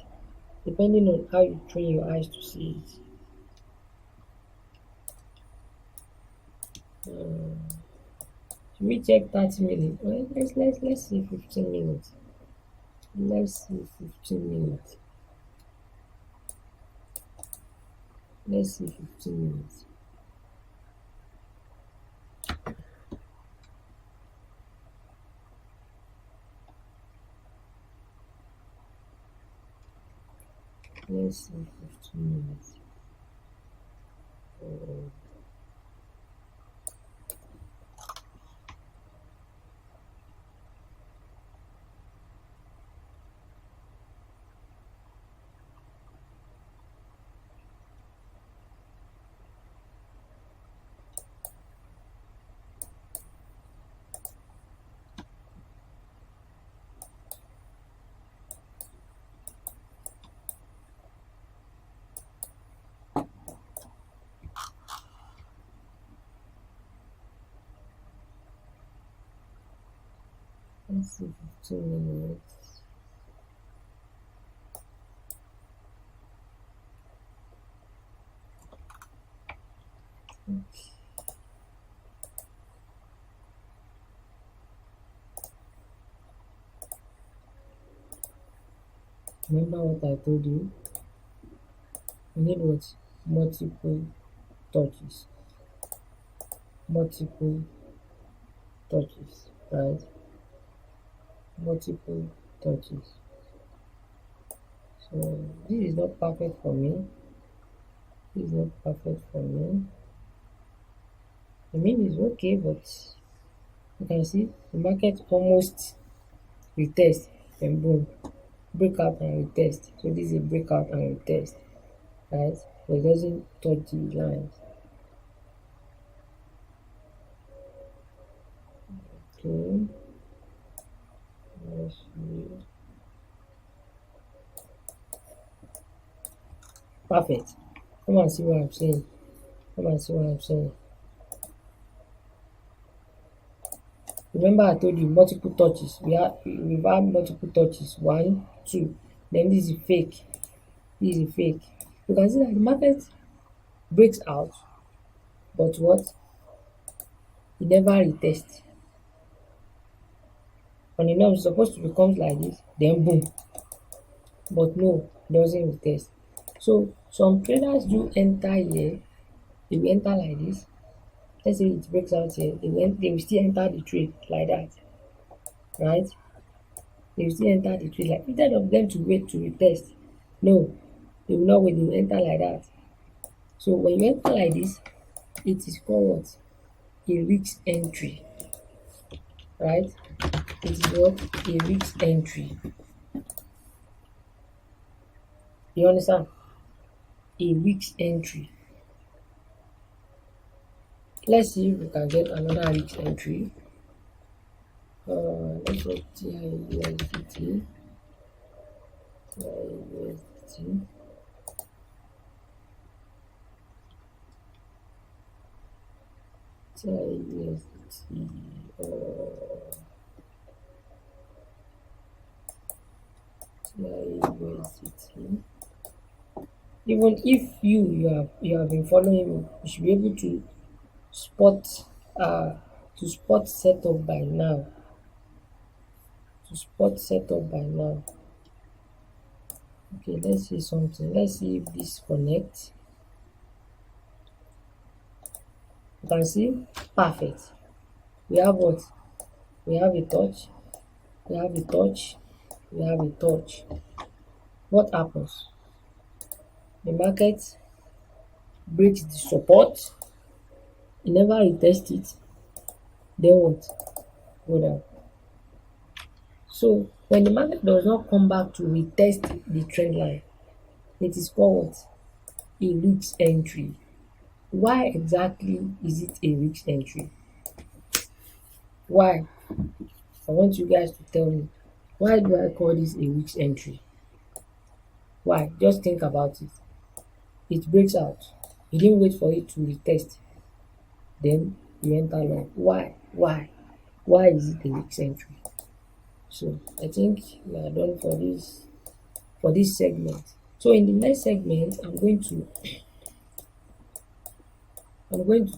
Depending on how you train your eyes to see it. Should we check 30 minutes? Well, let's see 15 minutes. Let's see 15 minutes. Let's see 15 minutes. Let's see 15 minutes. Oh. Let's see 15 minutes. Remember what I told you? You need what? Multiple touches. Multiple touches, right? Multiple touches. So this is not perfect for me. This is not perfect for me. I mean, it's okay, but you can see the market almost retest and boom, breakout and retest. So this is a breakout and retest, right? But it doesn't touch the lines. Okay. Let's see. Perfect. Come and see what I'm saying. Come and see what I'm saying. Remember I told you multiple touches. We've had multiple touches. 1, 2. Then this is fake. This is fake. You can see that the market breaks out, but what? It never retests. On the norm, it's supposed to become like this, then boom. But no, it doesn't retest. So some traders do enter here, they will enter like this. Let's say it breaks out here, they will still enter the trade like that, right? They will still enter the trade like, instead of them to wait to retest. No, they will not wait, they will enter like that. So when you enter like this, it is called what? A risk entry, right? It is what? A risk entry. You understand? A risk entry. Let's see if we can get another risk entry. Let's go TIUSDT. TIUSDT. TIUSDT. TIUSDT. Even if you have been following me, you should be able to spot uh setup by now. To spot setup by now. Okay, let's see something. Let's see if this connects. You can see perfect. We have what? We have a touch. We have a touch. We have a touch. What happens? The market breaks the support. It never retests it. Then what? Go down. So when the market does not come back to retest the trend line, it is called what? A risk entry. Why exactly is it a risk entry? Why? I want you guys to tell me. Why do I call this a risk entry? Why? Just think about it. It breaks out. You didn't wait for it to retest. Then you enter long. Why? Why? Why is it a risk entry? So I think we are done for this segment. So in the next segment, I'm going to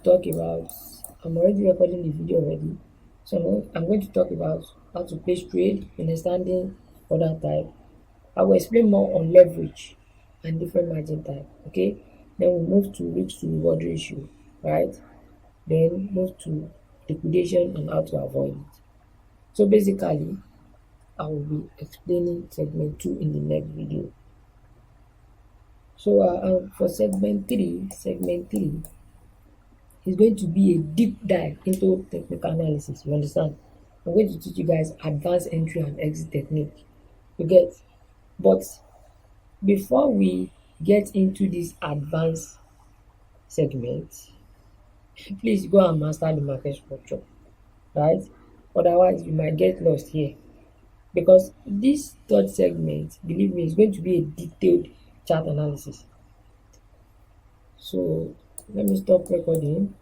talk about. I'm already recording the video already. So I'm going to talk about how to place trade, understanding other type. I will explain more on leverage and different margin type. Okay. Then we move to risk to reward ratio, right? Then move to liquidation and how to avoid it. So basically, I will be explaining segment 2 in the next video. So for segment 3 is going to be a deep dive into technical analysis. You understand? I'm going to teach you guys advanced entry and exit technique. You get? But before we get into this advanced segment, please go and master the market structure, right? Otherwise, you might get lost here. Because this third segment, believe me, is going to be a detailed chart analysis. So let me stop recording.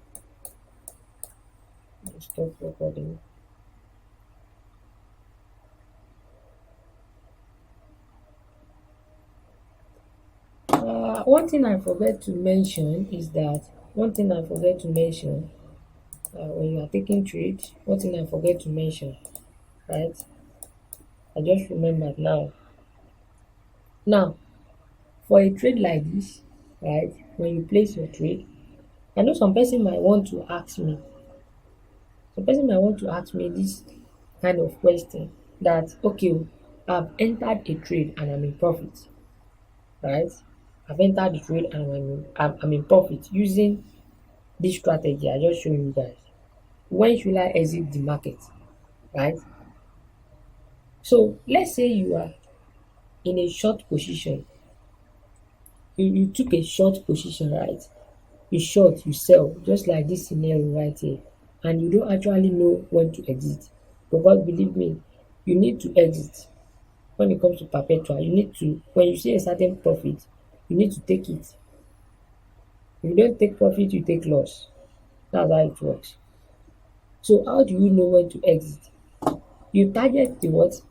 One thing I forget to mention is that when you are taking trade, one thing I forget to mention, right? I just remembered now. Now, for a trade like this, right, when you place your trade, I know some person might want to ask me this kind of question that, okay, I've entered a trade and I'm in profit, right? I've entered the trade and I'm in profit using this strategy I just showed you guys. When should I exit the market, right? So let's say you are in a short position. You took a short position, right? You short, you sell, just like this scenario right here, and you don't actually know when to exit. Because believe me, you need to exit. When it comes to perpetual, you need to, when you see a certain profit, you need to take it. If you don't take profit, you take loss. That's how it works. So how do you know when to exit? You target the what?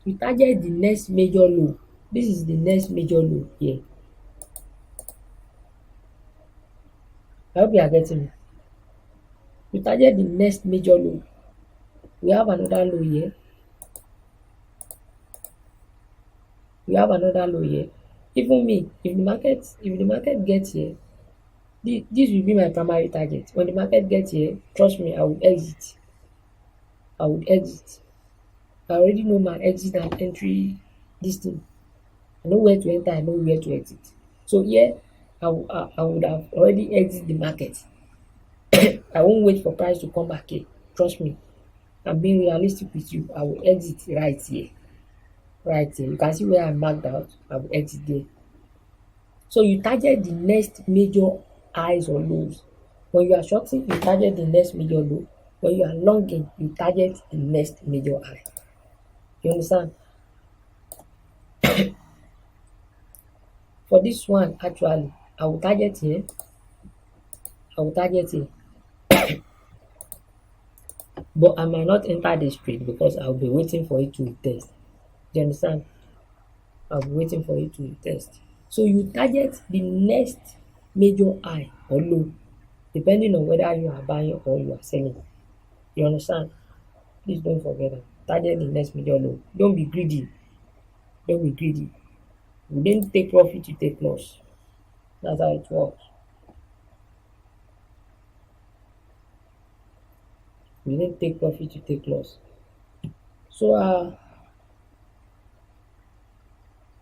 You target the next major low. This is the next major low here. I hope you are getting me. You target the next major low. We have another low here. We have another low here. Even me, if the market gets here, this will be my primary target. When the market gets here, trust me, I will exit. I would exit. I already know my exit and entry this thing. I know where to enter, I know where to exit. So here, I would have already exit the market. I won't wait for price to come back here. Trust me. I'm being realistic with you. I will exit right here. Right here. You can see where I marked out. I will exit there. So you target the next major highs or lows. When you are shorting, you target the next major low. When you are longing, you target the next major high. You understand? For this one, actually, I will target here. I will target here. But I might not enter this trade because I'll be waiting for it to retest. Do you understand? I'll be waiting for it to retest. So you target the next major high or low, depending on whether you are buying or you are selling. You understand? Please don't forget that. Target the next major low. Don't be greedy. Don't be greedy. You didn't take profit, you take loss. That's how it works. You didn't take profit, you take loss. So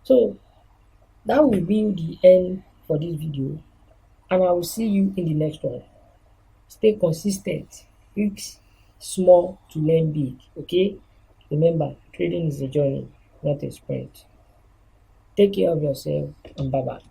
so that will be the end for this video, and I will see you in the next one. Stay consistent. Risk small to learn big. Okay? Remember, trading is a journey, not a sprint. Take care of yourself, and bye bye.